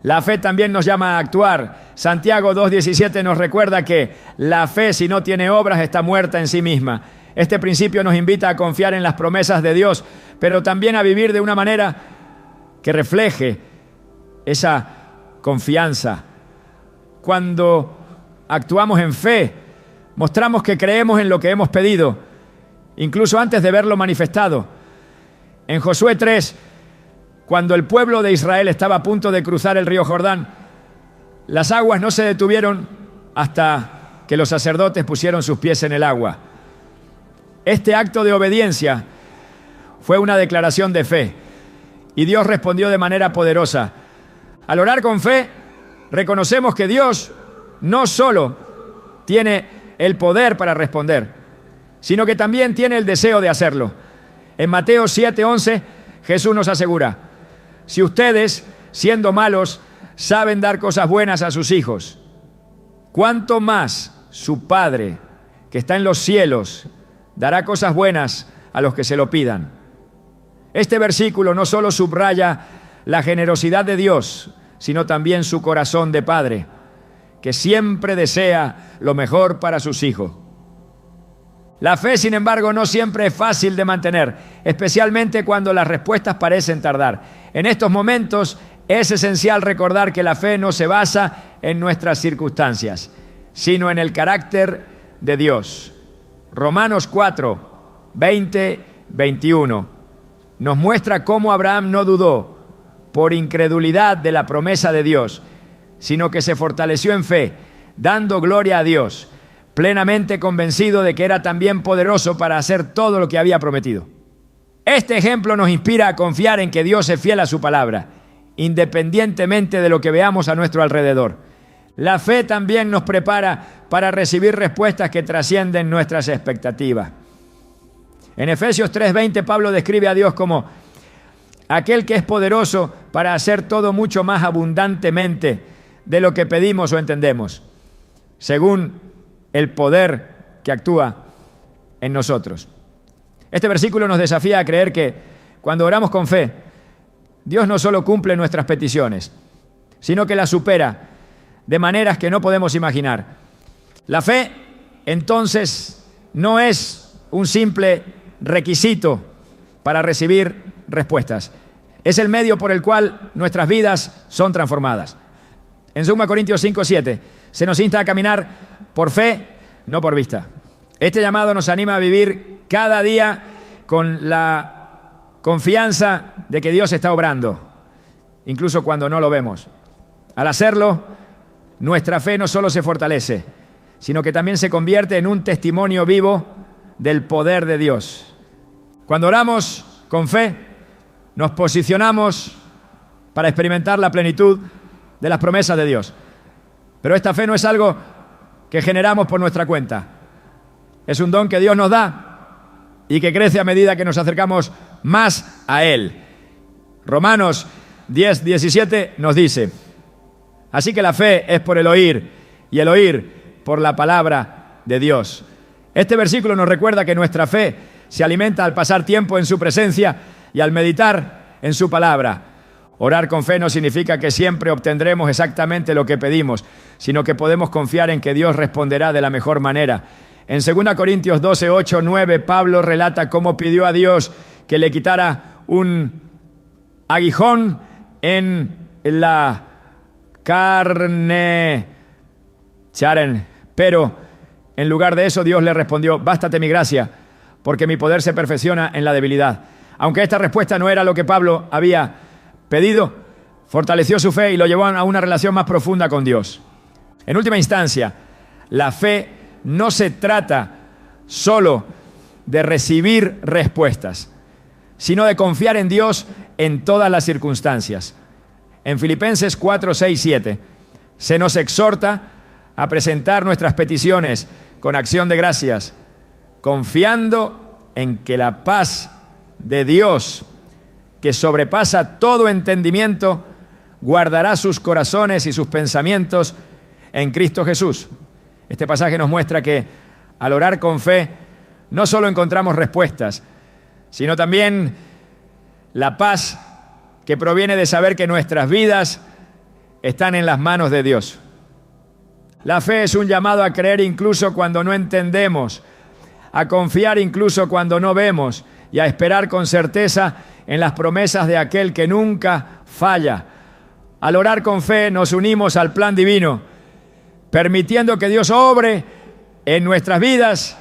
La fe también nos llama a actuar. Santiago 2:17 nos recuerda que la fe, si no tiene obras, está muerta en sí misma. Este principio nos invita a confiar en las promesas de Dios, pero también a vivir de una manera que refleje esa confianza. Cuando actuamos en fe, mostramos que creemos en lo que hemos pedido, incluso antes de verlo manifestado. En Josué 3, cuando el pueblo de Israel estaba a punto de cruzar el río Jordán, las aguas no se detuvieron hasta que los sacerdotes pusieron sus pies en el agua. Este acto de obediencia fue una declaración de fe y Dios respondió de manera poderosa. Al orar con fe, reconocemos que Dios no solo tiene el poder para responder, sino que también tiene el deseo de hacerlo. En Mateo 7:11, Jesús nos asegura: si ustedes, siendo malos, saben dar cosas buenas a sus hijos, ¿cuánto más su Padre, que está en los cielos, dará cosas buenas a los que se lo pidan? Este versículo no solo subraya la generosidad de Dios, sino también su corazón de Padre, que siempre desea lo mejor para sus hijos. La fe, sin embargo, no siempre es fácil de mantener, especialmente cuando las respuestas parecen tardar. En estos momentos es esencial recordar que la fe no se basa en nuestras circunstancias, sino en el carácter de Dios. Romanos 4, 20-21 nos muestra cómo Abraham no dudó por incredulidad de la promesa de Dios, sino que se fortaleció en fe, dando gloria a Dios, plenamente convencido de que era también poderoso para hacer todo lo que había prometido. Este ejemplo nos inspira a confiar en que Dios es fiel a su palabra, independientemente de lo que veamos a nuestro alrededor. La fe también nos prepara para recibir respuestas que trascienden nuestras expectativas. En Efesios 3:20, Pablo describe a Dios como aquel que es poderoso para hacer todo mucho más abundantemente de lo que pedimos o entendemos, según el poder que actúa en nosotros. Este versículo nos desafía a creer que cuando oramos con fe, Dios no solo cumple nuestras peticiones, sino que las supera de maneras que no podemos imaginar. La fe, entonces, no es un simple requisito para recibir respuestas. Es el medio por el cual nuestras vidas son transformadas. En 2 Corintios 5:7 se nos insta a caminar por fe, no por vista. Este llamado nos anima a vivir cada día con la confianza de que Dios está obrando, incluso cuando no lo vemos. Al hacerlo, nuestra fe no solo se fortalece, sino que también se convierte en un testimonio vivo del poder de Dios. Cuando oramos con fe, nos posicionamos para experimentar la plenitud de las promesas de Dios. Pero esta fe no es algo que generamos por nuestra cuenta. Es un don que Dios nos da y que crece a medida que nos acercamos más a Él. Romanos 10:17 nos dice: así que la fe es por el oír y el oír por la palabra de Dios. Este versículo nos recuerda que nuestra fe se alimenta al pasar tiempo en su presencia y al meditar en su palabra. Orar con fe no significa que siempre obtendremos exactamente lo que pedimos, sino que podemos confiar en que Dios responderá de la mejor manera. En 2 Corintios 12:8-9, Pablo relata cómo pidió a Dios que le quitara un aguijón en la carne. Pero en lugar de eso, Dios le respondió: bástate mi gracia, porque mi poder se perfecciona en la debilidad. Aunque esta respuesta no era lo que Pablo había pedido, fortaleció su fe y lo llevó a una relación más profunda con Dios. En última instancia, la fe no se trata solo de recibir respuestas, sino de confiar en Dios en todas las circunstancias. En Filipenses 4:6-7 se nos exhorta a presentar nuestras peticiones con acción de gracias, confiando en que la paz de Dios, que sobrepasa todo entendimiento, guardará sus corazones y sus pensamientos en Cristo Jesús. Este pasaje nos muestra que al orar con fe no solo encontramos respuestas, sino también la paz que proviene de saber que nuestras vidas están en las manos de Dios. La fe es un llamado a creer incluso cuando no entendemos, a confiar incluso cuando no vemos y a esperar con certeza en las promesas de aquel que nunca falla. Al orar con fe nos unimos al plan divino, permitiendo que Dios obre en nuestras vidas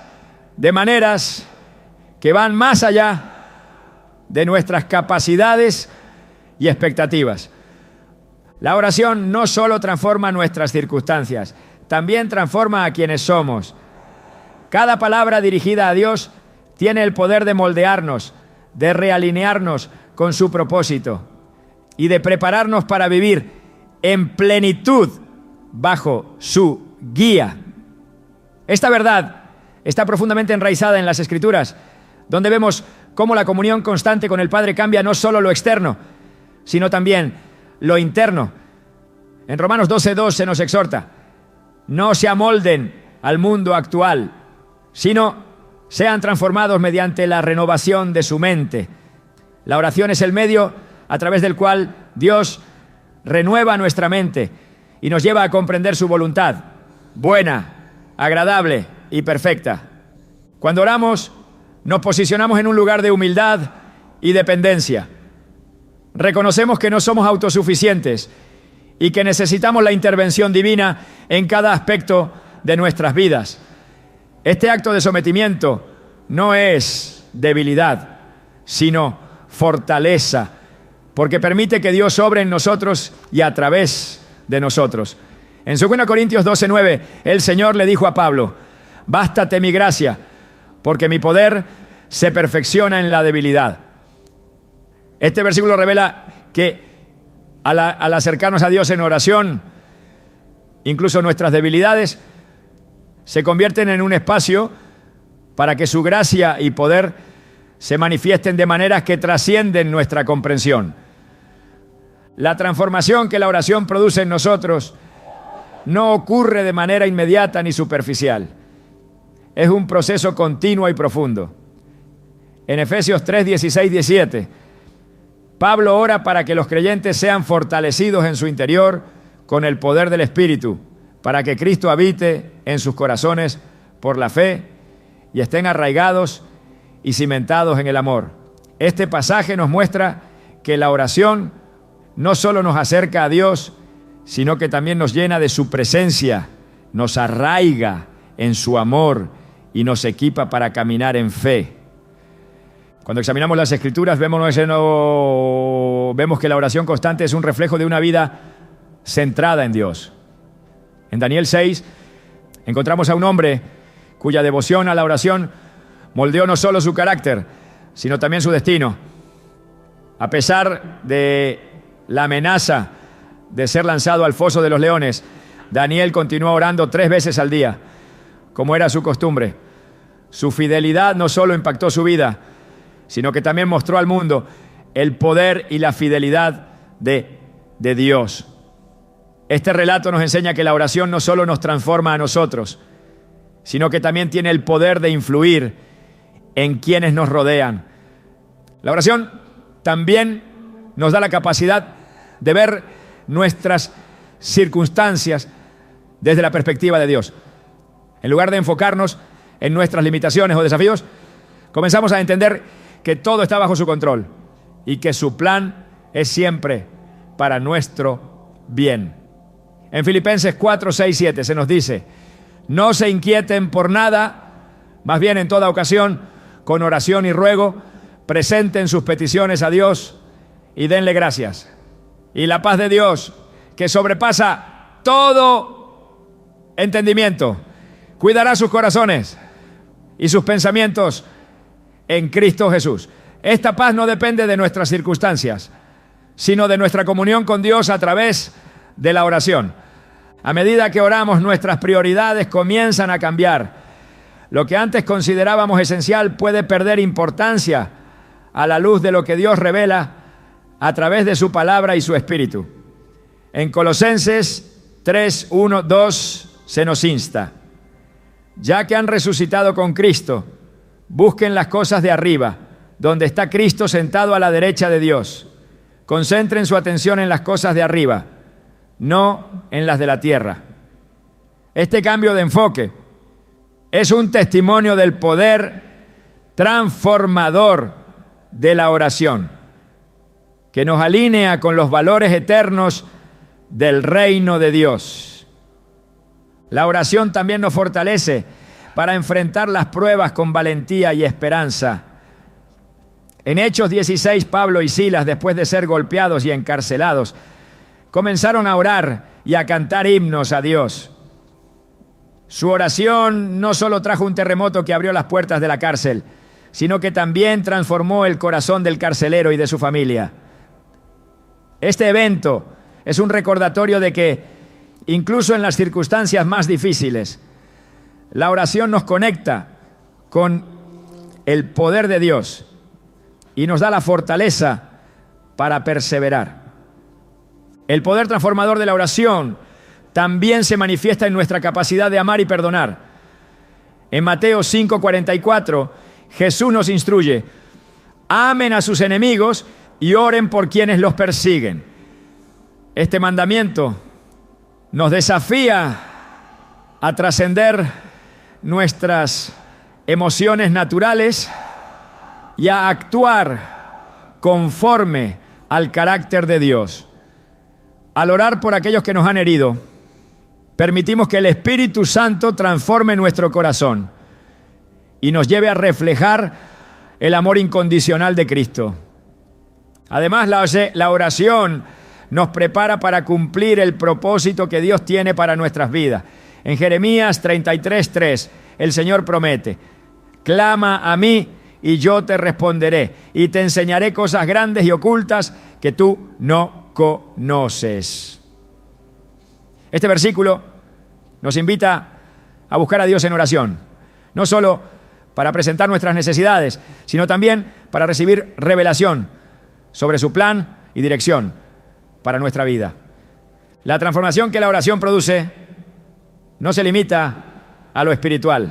de maneras que van más allá de nuestras capacidades y expectativas. La oración no solo transforma nuestras circunstancias, también transforma a quienes somos. Cada palabra dirigida a Dios tiene el poder de moldearnos, de realinearnos con su propósito y de prepararnos para vivir en plenitud bajo su guía. Esta verdad está profundamente enraizada en las Escrituras, donde vemos cómo la comunión constante con el Padre cambia no solo lo externo, sino también lo interno. En Romanos 12:2 se nos exhorta: no se amolden al mundo actual, sino sean transformados mediante la renovación de su mente. La oración es el medio a través del cual Dios renueva nuestra mente y nos lleva a comprender su voluntad, buena, agradable y perfecta. Cuando oramos, nos posicionamos en un lugar de humildad y dependencia. Reconocemos que no somos autosuficientes y que necesitamos la intervención divina en cada aspecto de nuestras vidas. Este acto de sometimiento no es debilidad, sino fortaleza, porque permite que Dios obre en nosotros y a través de nosotros. En 2 Corintios 12:9, el Señor le dijo a Pablo: bástate mi gracia, porque mi poder se perfecciona en la debilidad. Este versículo revela que al acercarnos a Dios en oración, incluso nuestras debilidades se convierten en un espacio para que su gracia y poder se manifiesten de maneras que trascienden nuestra comprensión. La transformación que la oración produce en nosotros no ocurre de manera inmediata ni superficial. Es un proceso continuo y profundo. En Efesios 3, 16, 17, Pablo ora para que los creyentes sean fortalecidos en su interior con el poder del Espíritu, para que Cristo habite en sus corazones por la fe y estén arraigados y cimentados en el amor. Este pasaje nos muestra que la oración no solo nos acerca a Dios, sino que también nos llena de su presencia, nos arraiga en su amor y nos equipa para caminar en fe. Cuando examinamos las Escrituras vemos que la oración constante es un reflejo de una vida centrada en Dios. En Daniel 6 encontramos a un hombre cuya devoción a la oración moldeó no solo su carácter, sino también su destino. A pesar de la amenaza de ser lanzado al foso de los leones, Daniel continuó orando 3 veces al día, como era su costumbre. Su fidelidad no solo impactó su vida, sino que también mostró al mundo el poder y la fidelidad de Dios. Este relato nos enseña que la oración no solo nos transforma a nosotros, sino que también tiene el poder de influir en quienes nos rodean. La oración también nos da la capacidad de ver nuestras circunstancias desde la perspectiva de Dios. En lugar de enfocarnos en nuestras limitaciones o desafíos, comenzamos a entender que todo está bajo su control y que su plan es siempre para nuestro bien. En Filipenses 4, 6, 7 se nos dice: no se inquieten por nada, más bien en toda ocasión, con oración y ruego, presenten sus peticiones a Dios y denle gracias. Y la paz de Dios, que sobrepasa todo entendimiento, cuidará sus corazones y sus pensamientos en Cristo Jesús. Esta paz no depende de nuestras circunstancias, sino de nuestra comunión con Dios a través de la oración. A medida que oramos, nuestras prioridades comienzan a cambiar. Lo que antes considerábamos esencial puede perder importancia a la luz de lo que Dios revela a través de su palabra y su Espíritu. En Colosenses 3, 1, 2 se nos insta: ya que han resucitado con Cristo, busquen las cosas de arriba, donde está Cristo sentado a la derecha de Dios. Concentren su atención en las cosas de arriba, no en las de la tierra. Este cambio de enfoque es un testimonio del poder transformador de la oración, que nos alinea con los valores eternos del reino de Dios. La oración también nos fortalece para enfrentar las pruebas con valentía y esperanza. En Hechos 16, Pablo y Silas, después de ser golpeados y encarcelados, comenzaron a orar y a cantar himnos a Dios. Su oración no solo trajo un terremoto que abrió las puertas de la cárcel, sino que también transformó el corazón del carcelero y de su familia. Este evento es un recordatorio de que, incluso en las circunstancias más difíciles, la oración nos conecta con el poder de Dios y nos da la fortaleza para perseverar. El poder transformador de la oración también se manifiesta en nuestra capacidad de amar y perdonar. En Mateo 5:44, Jesús nos instruye: amen a sus enemigos y oren por quienes los persiguen. Este mandamiento nos desafía a trascender nuestras emociones naturales y a actuar conforme al carácter de Dios. Al orar por aquellos que nos han herido, permitimos que el Espíritu Santo transforme nuestro corazón y nos lleve a reflejar el amor incondicional de Cristo. Además, la oración nos prepara para cumplir el propósito que Dios tiene para nuestras vidas. En Jeremías 33:3, el Señor promete: clama a mí y yo te responderé, y te enseñaré cosas grandes y ocultas que tú no conoces. Este versículo nos invita a buscar a Dios en oración, no solo para presentar nuestras necesidades, sino también para recibir revelación sobre su plan y dirección para nuestra vida. La transformación que la oración produce no se limita a lo espiritual,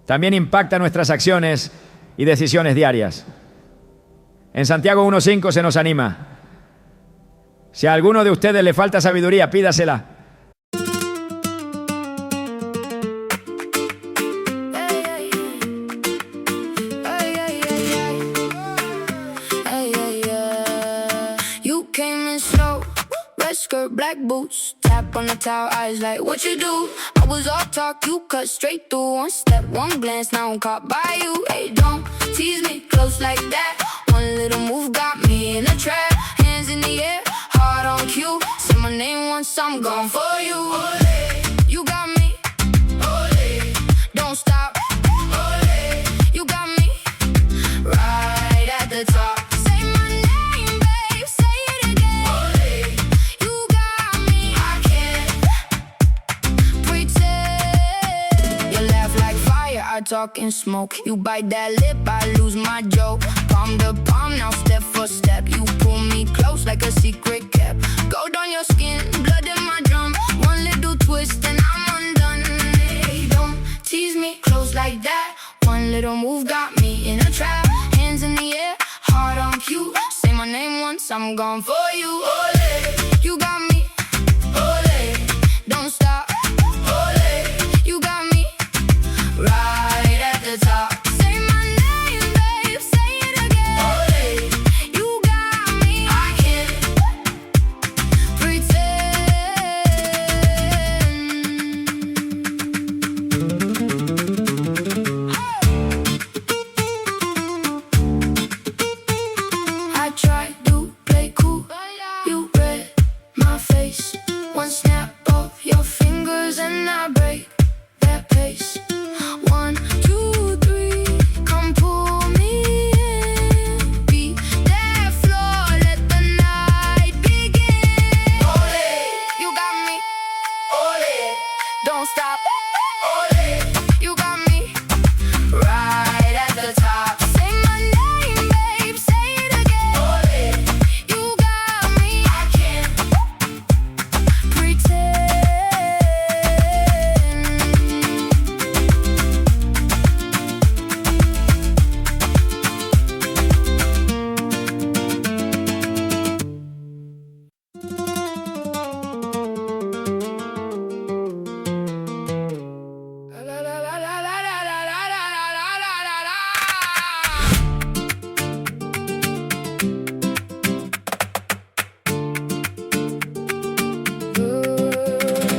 también impacta nuestras acciones y decisiones diarias. En Santiago 1:5 se nos anima: si a alguno de ustedes le falta sabiduría, pídasela. Black boots, tap on the towel, eyes like, what you do? I was all talk, you cut straight through. One step, one glance, now I'm caught by you. Hey, don't tease me close like that. One little move got me in a trap. Hands in the air, heart on cue. Say my name once, I'm gone for you. Olé, you got me. Olé, don't stop. Olé, you got me. Right at the top. I talk and smoke. You bite that lip, I lose my joke. Palm to palm, now step for step. You pull me close like a secret cap. Gold on your skin, blood in my drum. One little twist and I'm undone. Hey, don't tease me close like that. One little move got me in a trap. Hands in the air, heart on cue. Say my name once, I'm gone for you. Olé, you got me. Olé, don't stop. Olé, you got me. Right at the top. Say my name, babe, say it again. Olé, you got me. I can't pretend. I tried to play cool, you read my face. One snap of your fingers and I break that pace. 1, 2, 3, come pull me in. Beat that floor, let the night begin. Olé, you got me. Olé, don't stop. Olé, you got me. Right at the top. Say my name, babe, say it again. Olé, you got me. I can't pretend.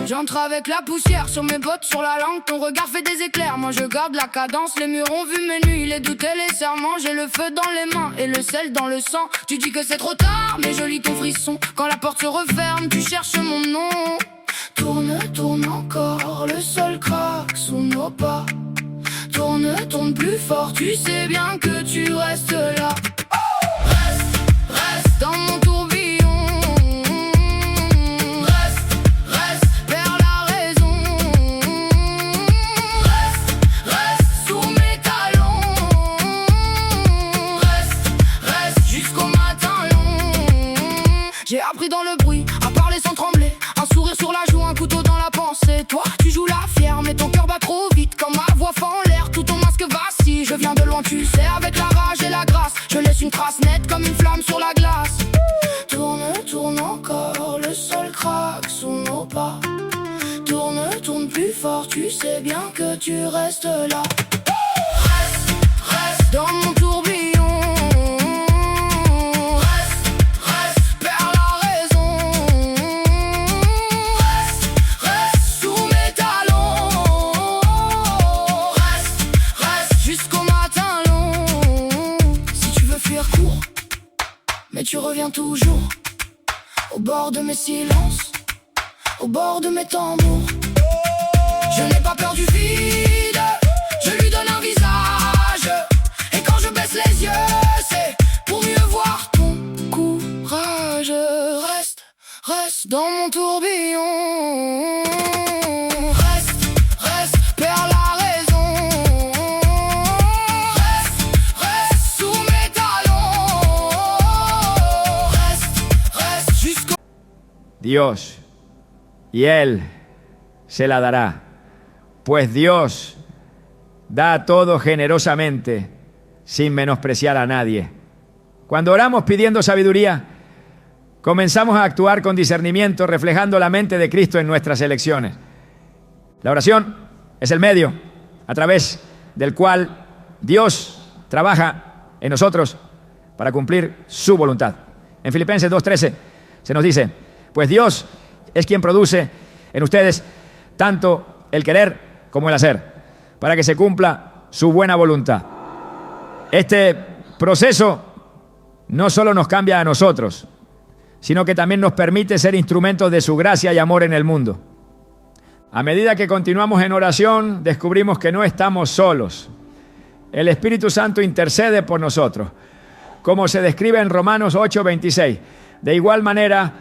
J'entre avec la poussière sur mes bottes, sur la langue, ton regard fait des éclairs. Moi je garde la cadence, les murs ont vu mes nuits, les doutes et les serments. J'ai le feu dans les mains et le sel dans le sang. Tu dis que c'est trop tard, mais je lis ton frisson. Quand la porte se referme, tu cherches mon nom. Tourne, tourne encore, le sol craque sous nos pas. Tourne, tourne plus fort, tu sais bien que tu restes là. Reste, reste dans mon tourbillon. Reste, reste vers la raison. Reste, reste sous mes talons. Reste, reste jusqu'au matin long. J'ai appris dans le bruit à parler sans trembler. Un sourire sur la joue, un couteau dans la pensée. Toi, tu joues la fière, mais ton cœur bat trop vite. Quand ma voix fend en l'air, tout ton masque vacille. Je viens de loin, tu sais, avec la rage et la grâce. Je laisse une trace nette comme une flamme sur la glace. Tourne, tourne encore, le sol craque sous nos pas. Tourne, tourne plus fort, tu sais bien que tu restes là. Reste, reste dans mon tourbillon. Reste, reste vers la raison. Reste, reste sous mes talons. Reste, reste jusqu'au matin long. toujours, au bord de mes silences, au bord de mes tambours. Je n'ai pas peur du vide, je lui donne un visage. Et quand je baisse les yeux, c'est pour mieux voir ton courage. Reste dans mon tourbillon. Reste, perds la raison. Reste sous mes talons. Reste jusqu'au... Dios, y Él se la dará, pues Dios da a todo generosamente, sin menospreciar a nadie. Cuando oramos pidiendo sabiduría, comenzamos a actuar con discernimiento, reflejando la mente de Cristo en nuestras elecciones. La oración es el medio a través del cual Dios trabaja en nosotros para cumplir su voluntad. En Filipenses 2:13 se nos dice: pues Dios es quien produce en ustedes tanto el querer como el hacer, para que se cumpla su buena voluntad. Este proceso no solo nos cambia a nosotros, sino que también nos permite ser instrumentos de su gracia y amor en el mundo. A medida que continuamos en oración, descubrimos que no estamos solos. El Espíritu Santo intercede por nosotros, como se describe en Romanos 8:26. De igual manera,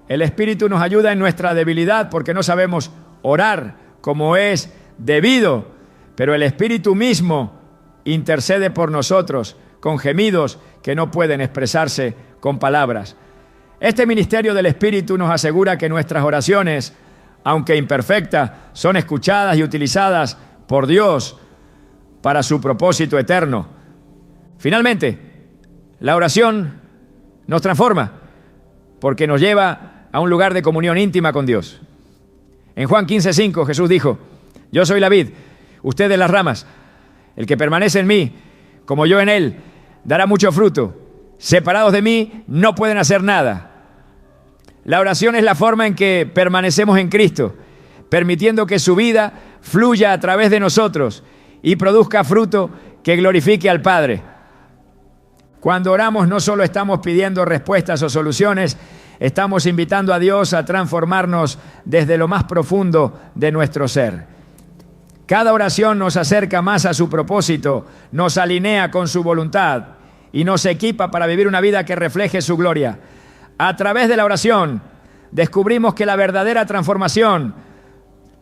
el Espíritu nos ayuda en nuestra debilidad, porque no sabemos orar como es debido, pero el Espíritu mismo intercede por nosotros con gemidos que no pueden expresarse con palabras. Este ministerio del Espíritu nos asegura que nuestras oraciones, aunque imperfectas, son escuchadas y utilizadas por Dios para su propósito eterno. Finalmente, la oración nos transforma porque nos lleva a un lugar de comunión íntima con Dios. En Juan 15:5 Jesús dijo: yo soy la vid, ustedes las ramas. El que permanece en mí, como yo en él, dará mucho fruto. Separados de mí, no pueden hacer nada. La oración es la forma en que permanecemos en Cristo, permitiendo que su vida fluya a través de nosotros y produzca fruto que glorifique al Padre. Cuando oramos, no solo estamos pidiendo respuestas o soluciones, estamos invitando a Dios a transformarnos desde lo más profundo de nuestro ser. Cada oración nos acerca más a su propósito, nos alinea con su voluntad y nos equipa para vivir una vida que refleje su gloria. A través de la oración descubrimos que la verdadera transformación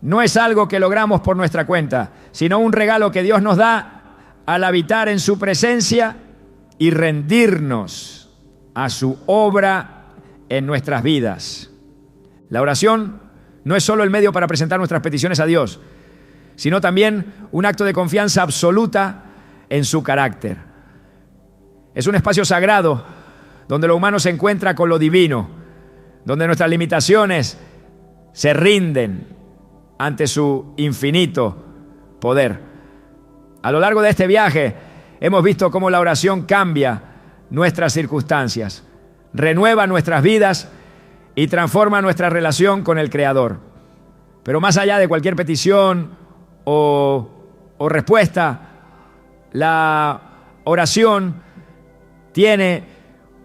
no es algo que logramos por nuestra cuenta, sino un regalo que Dios nos da al habitar en su presencia y rendirnos a su obra en nuestras vidas. La oración no es solo el medio para presentar nuestras peticiones a Dios, sino también un acto de confianza absoluta en su carácter. Es un espacio sagrado donde lo humano se encuentra con lo divino, donde nuestras limitaciones se rinden ante su infinito poder. A lo largo de este viaje hemos visto cómo la oración cambia nuestras circunstancias, renueva nuestras vidas y transforma nuestra relación con el Creador. Pero más allá de cualquier petición o respuesta, la oración tiene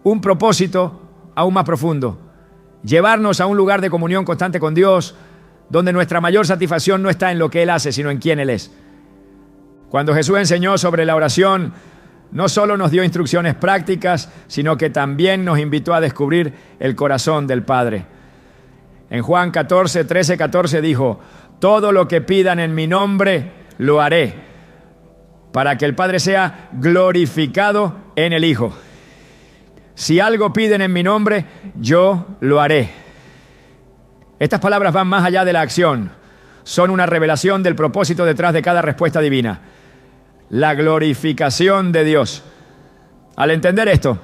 un propósito aún más profundo: llevarnos a un lugar de comunión constante con Dios, donde nuestra mayor satisfacción no está en lo que Él hace, sino en quién Él es. Cuando Jesús enseñó sobre la oración, no solo nos dio instrucciones prácticas, sino que también nos invitó a descubrir el corazón del Padre. En Juan 13:14 dijo: todo lo que pidan en mi nombre lo haré, para que el Padre sea glorificado en el Hijo. Si algo piden en mi nombre, yo lo haré. Estas palabras van más allá de la acción. Son una revelación del propósito detrás de cada respuesta divina: la glorificación de Dios. Al entender esto,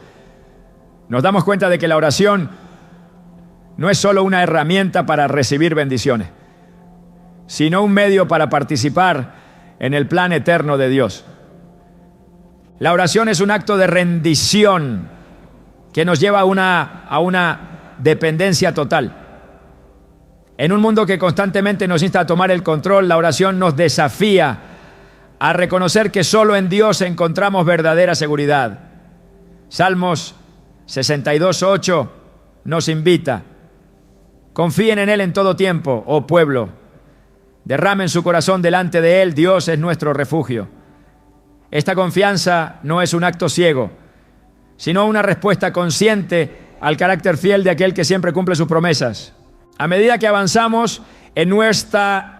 nos damos cuenta de que la oración no es solo una herramienta para recibir bendiciones, sino un medio para participar en el plan eterno de Dios. La oración es un acto de rendición que nos lleva a una dependencia total. En un mundo que constantemente nos insta a tomar el control, la oración nos desafía a reconocer que solo en Dios encontramos verdadera seguridad. Salmos 62:8 nos invita: confíen en Él en todo tiempo, oh pueblo. Derramen su corazón delante de Él, Dios es nuestro refugio. Esta confianza no es un acto ciego, sino una respuesta consciente al carácter fiel de aquel que siempre cumple sus promesas. A medida que avanzamos en nuestra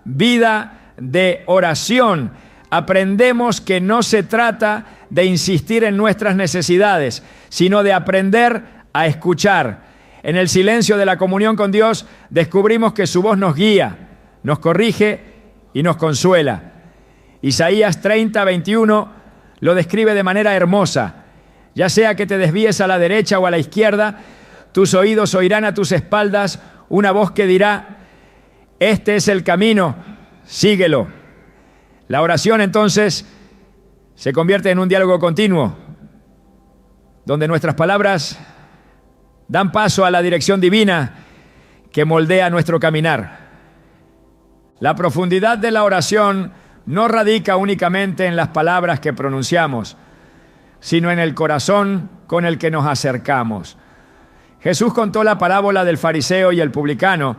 vida de oración, aprendemos que no se trata de insistir en nuestras necesidades, sino de aprender a escuchar. En el silencio de la comunión con Dios descubrimos que su voz nos guía, nos corrige y nos consuela. Isaías 30:21 lo describe de manera hermosa. Ya sea que te desvíes a la derecha o a la izquierda, tus oídos oirán a tus espaldas una voz que dirá: este es el camino, síguelo. La oración entonces se convierte en un diálogo continuo, donde nuestras palabras dan paso a la dirección divina que moldea nuestro caminar. La profundidad de la oración no radica únicamente en las palabras que pronunciamos, sino en el corazón con el que nos acercamos. Jesús contó la parábola del fariseo y el publicano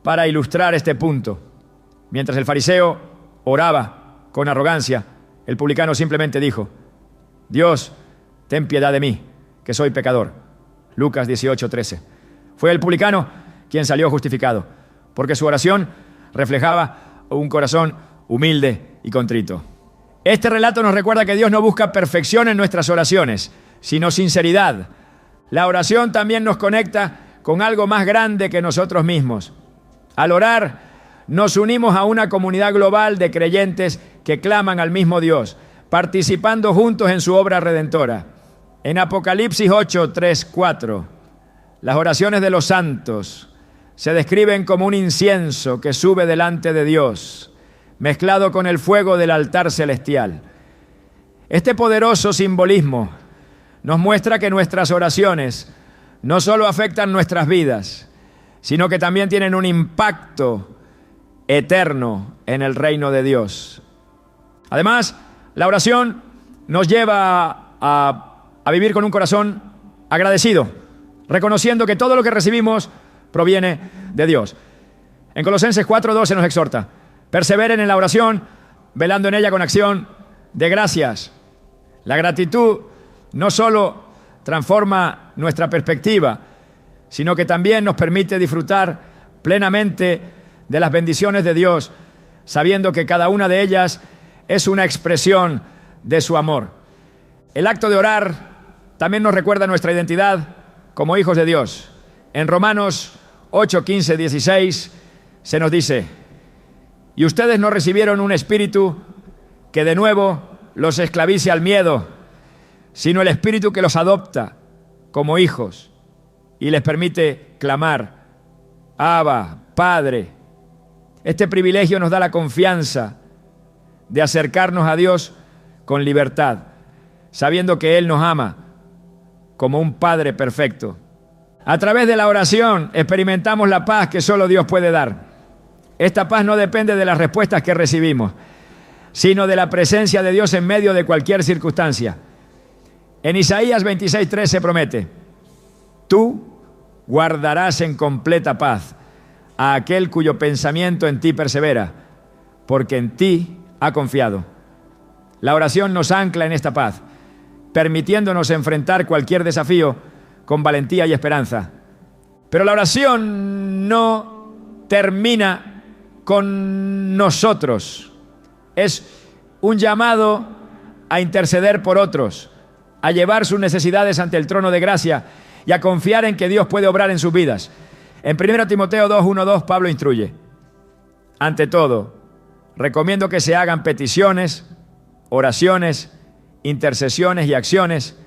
para ilustrar este punto. Mientras el fariseo oraba con arrogancia, el publicano simplemente dijo: Dios, ten piedad de mí, que soy pecador. Lucas 18:13. Fue el publicano quien salió justificado, porque su oración reflejaba un corazón humilde y contrito. Este relato nos recuerda que Dios no busca perfección en nuestras oraciones, sino sinceridad. La oración también nos conecta con algo más grande que nosotros mismos. Al orar, nos unimos a una comunidad global de creyentes que claman al mismo Dios, participando juntos en su obra redentora. En Apocalipsis 8:3-4, las oraciones de los santos se describen como un incienso que sube delante de Dios, mezclado con el fuego del altar celestial. Este poderoso simbolismo nos muestra que nuestras oraciones no solo afectan nuestras vidas, sino que también tienen un impacto eterno en el reino de Dios. Además, la oración nos lleva a vivir con un corazón agradecido, reconociendo que todo lo que recibimos proviene de Dios. En Colosenses 4:12 nos exhorta: perseveren en la oración, velando en ella con acción de gracias. La gratitud no solo transforma nuestra perspectiva, sino que también nos permite disfrutar plenamente de las bendiciones de Dios, sabiendo que cada una de ellas es una expresión de su amor. El acto de orar también nos recuerda nuestra identidad como hijos de Dios. En Romanos 8:15-16 se nos dice: y ustedes no recibieron un espíritu que de nuevo los esclavice al miedo, sino el espíritu que los adopta como hijos y les permite clamar: Abba, Padre. Este privilegio nos da la confianza de acercarnos a Dios con libertad, sabiendo que Él nos ama como un Padre perfecto. A través de la oración experimentamos la paz que solo Dios puede dar. Esta paz no depende de las respuestas que recibimos, sino de la presencia de Dios en medio de cualquier circunstancia. En Isaías 26:3 se promete: tú guardarás en completa paz a aquel cuyo pensamiento en ti persevera, porque en ti ha confiado. La oración nos ancla en esta paz, permitiéndonos enfrentar cualquier desafío con valentía y esperanza. Pero la oración no termina con nosotros. Es un llamado a interceder por otros, a llevar sus necesidades ante el trono de gracia y a confiar en que Dios puede obrar en sus vidas. En 1 Timoteo 2:1-2, Pablo instruye: ante todo, recomiendo que se hagan peticiones, oraciones, intercesiones y acciones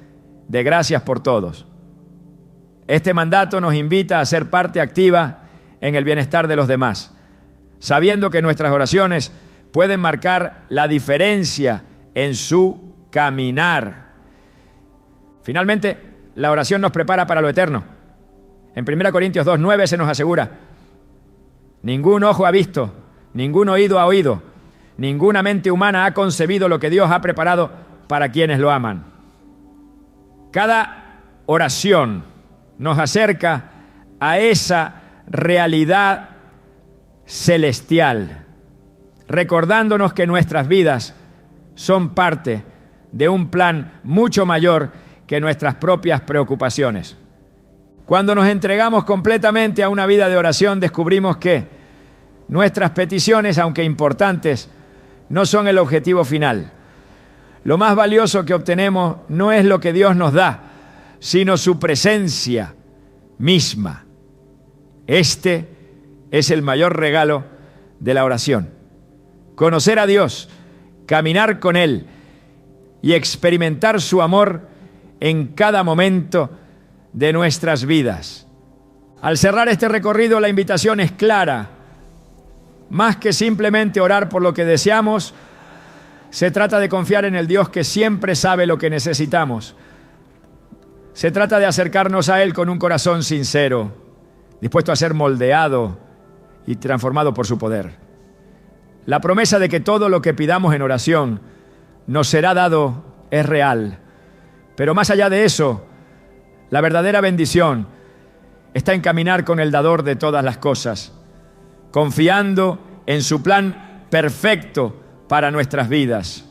de gracias por todos. Este mandato nos invita a ser parte activa en el bienestar de los demás, sabiendo que nuestras oraciones pueden marcar la diferencia en su caminar. Finalmente, la oración nos prepara para lo eterno. En 1 Corintios 2:9 se nos asegura: ningún ojo ha visto, ningún oído ha oído, ninguna mente humana ha concebido lo que Dios ha preparado para quienes lo aman. Cada oración nos acerca a esa realidad celestial, recordándonos que nuestras vidas son parte de un plan mucho mayor que nuestras propias preocupaciones. Cuando nos entregamos completamente a una vida de oración, descubrimos que nuestras peticiones, aunque importantes, no son el objetivo final. Lo más valioso que obtenemos no es lo que Dios nos da, sino su presencia misma. Este es el mayor regalo de la oración. Conocer a Dios, caminar con Él y experimentar su amor en cada momento de nuestras vidas. Al cerrar este recorrido, la invitación es clara. Más que simplemente orar por lo que deseamos, se trata de confiar en el Dios que siempre sabe lo que necesitamos. Se trata de acercarnos a Él con un corazón sincero, dispuesto a ser moldeado y transformado por su poder. La promesa de que todo lo que pidamos en oración nos será dado es real. Pero más allá de eso, la verdadera bendición está en caminar con el dador de todas las cosas, confiando en su plan perfecto para nuestras vidas.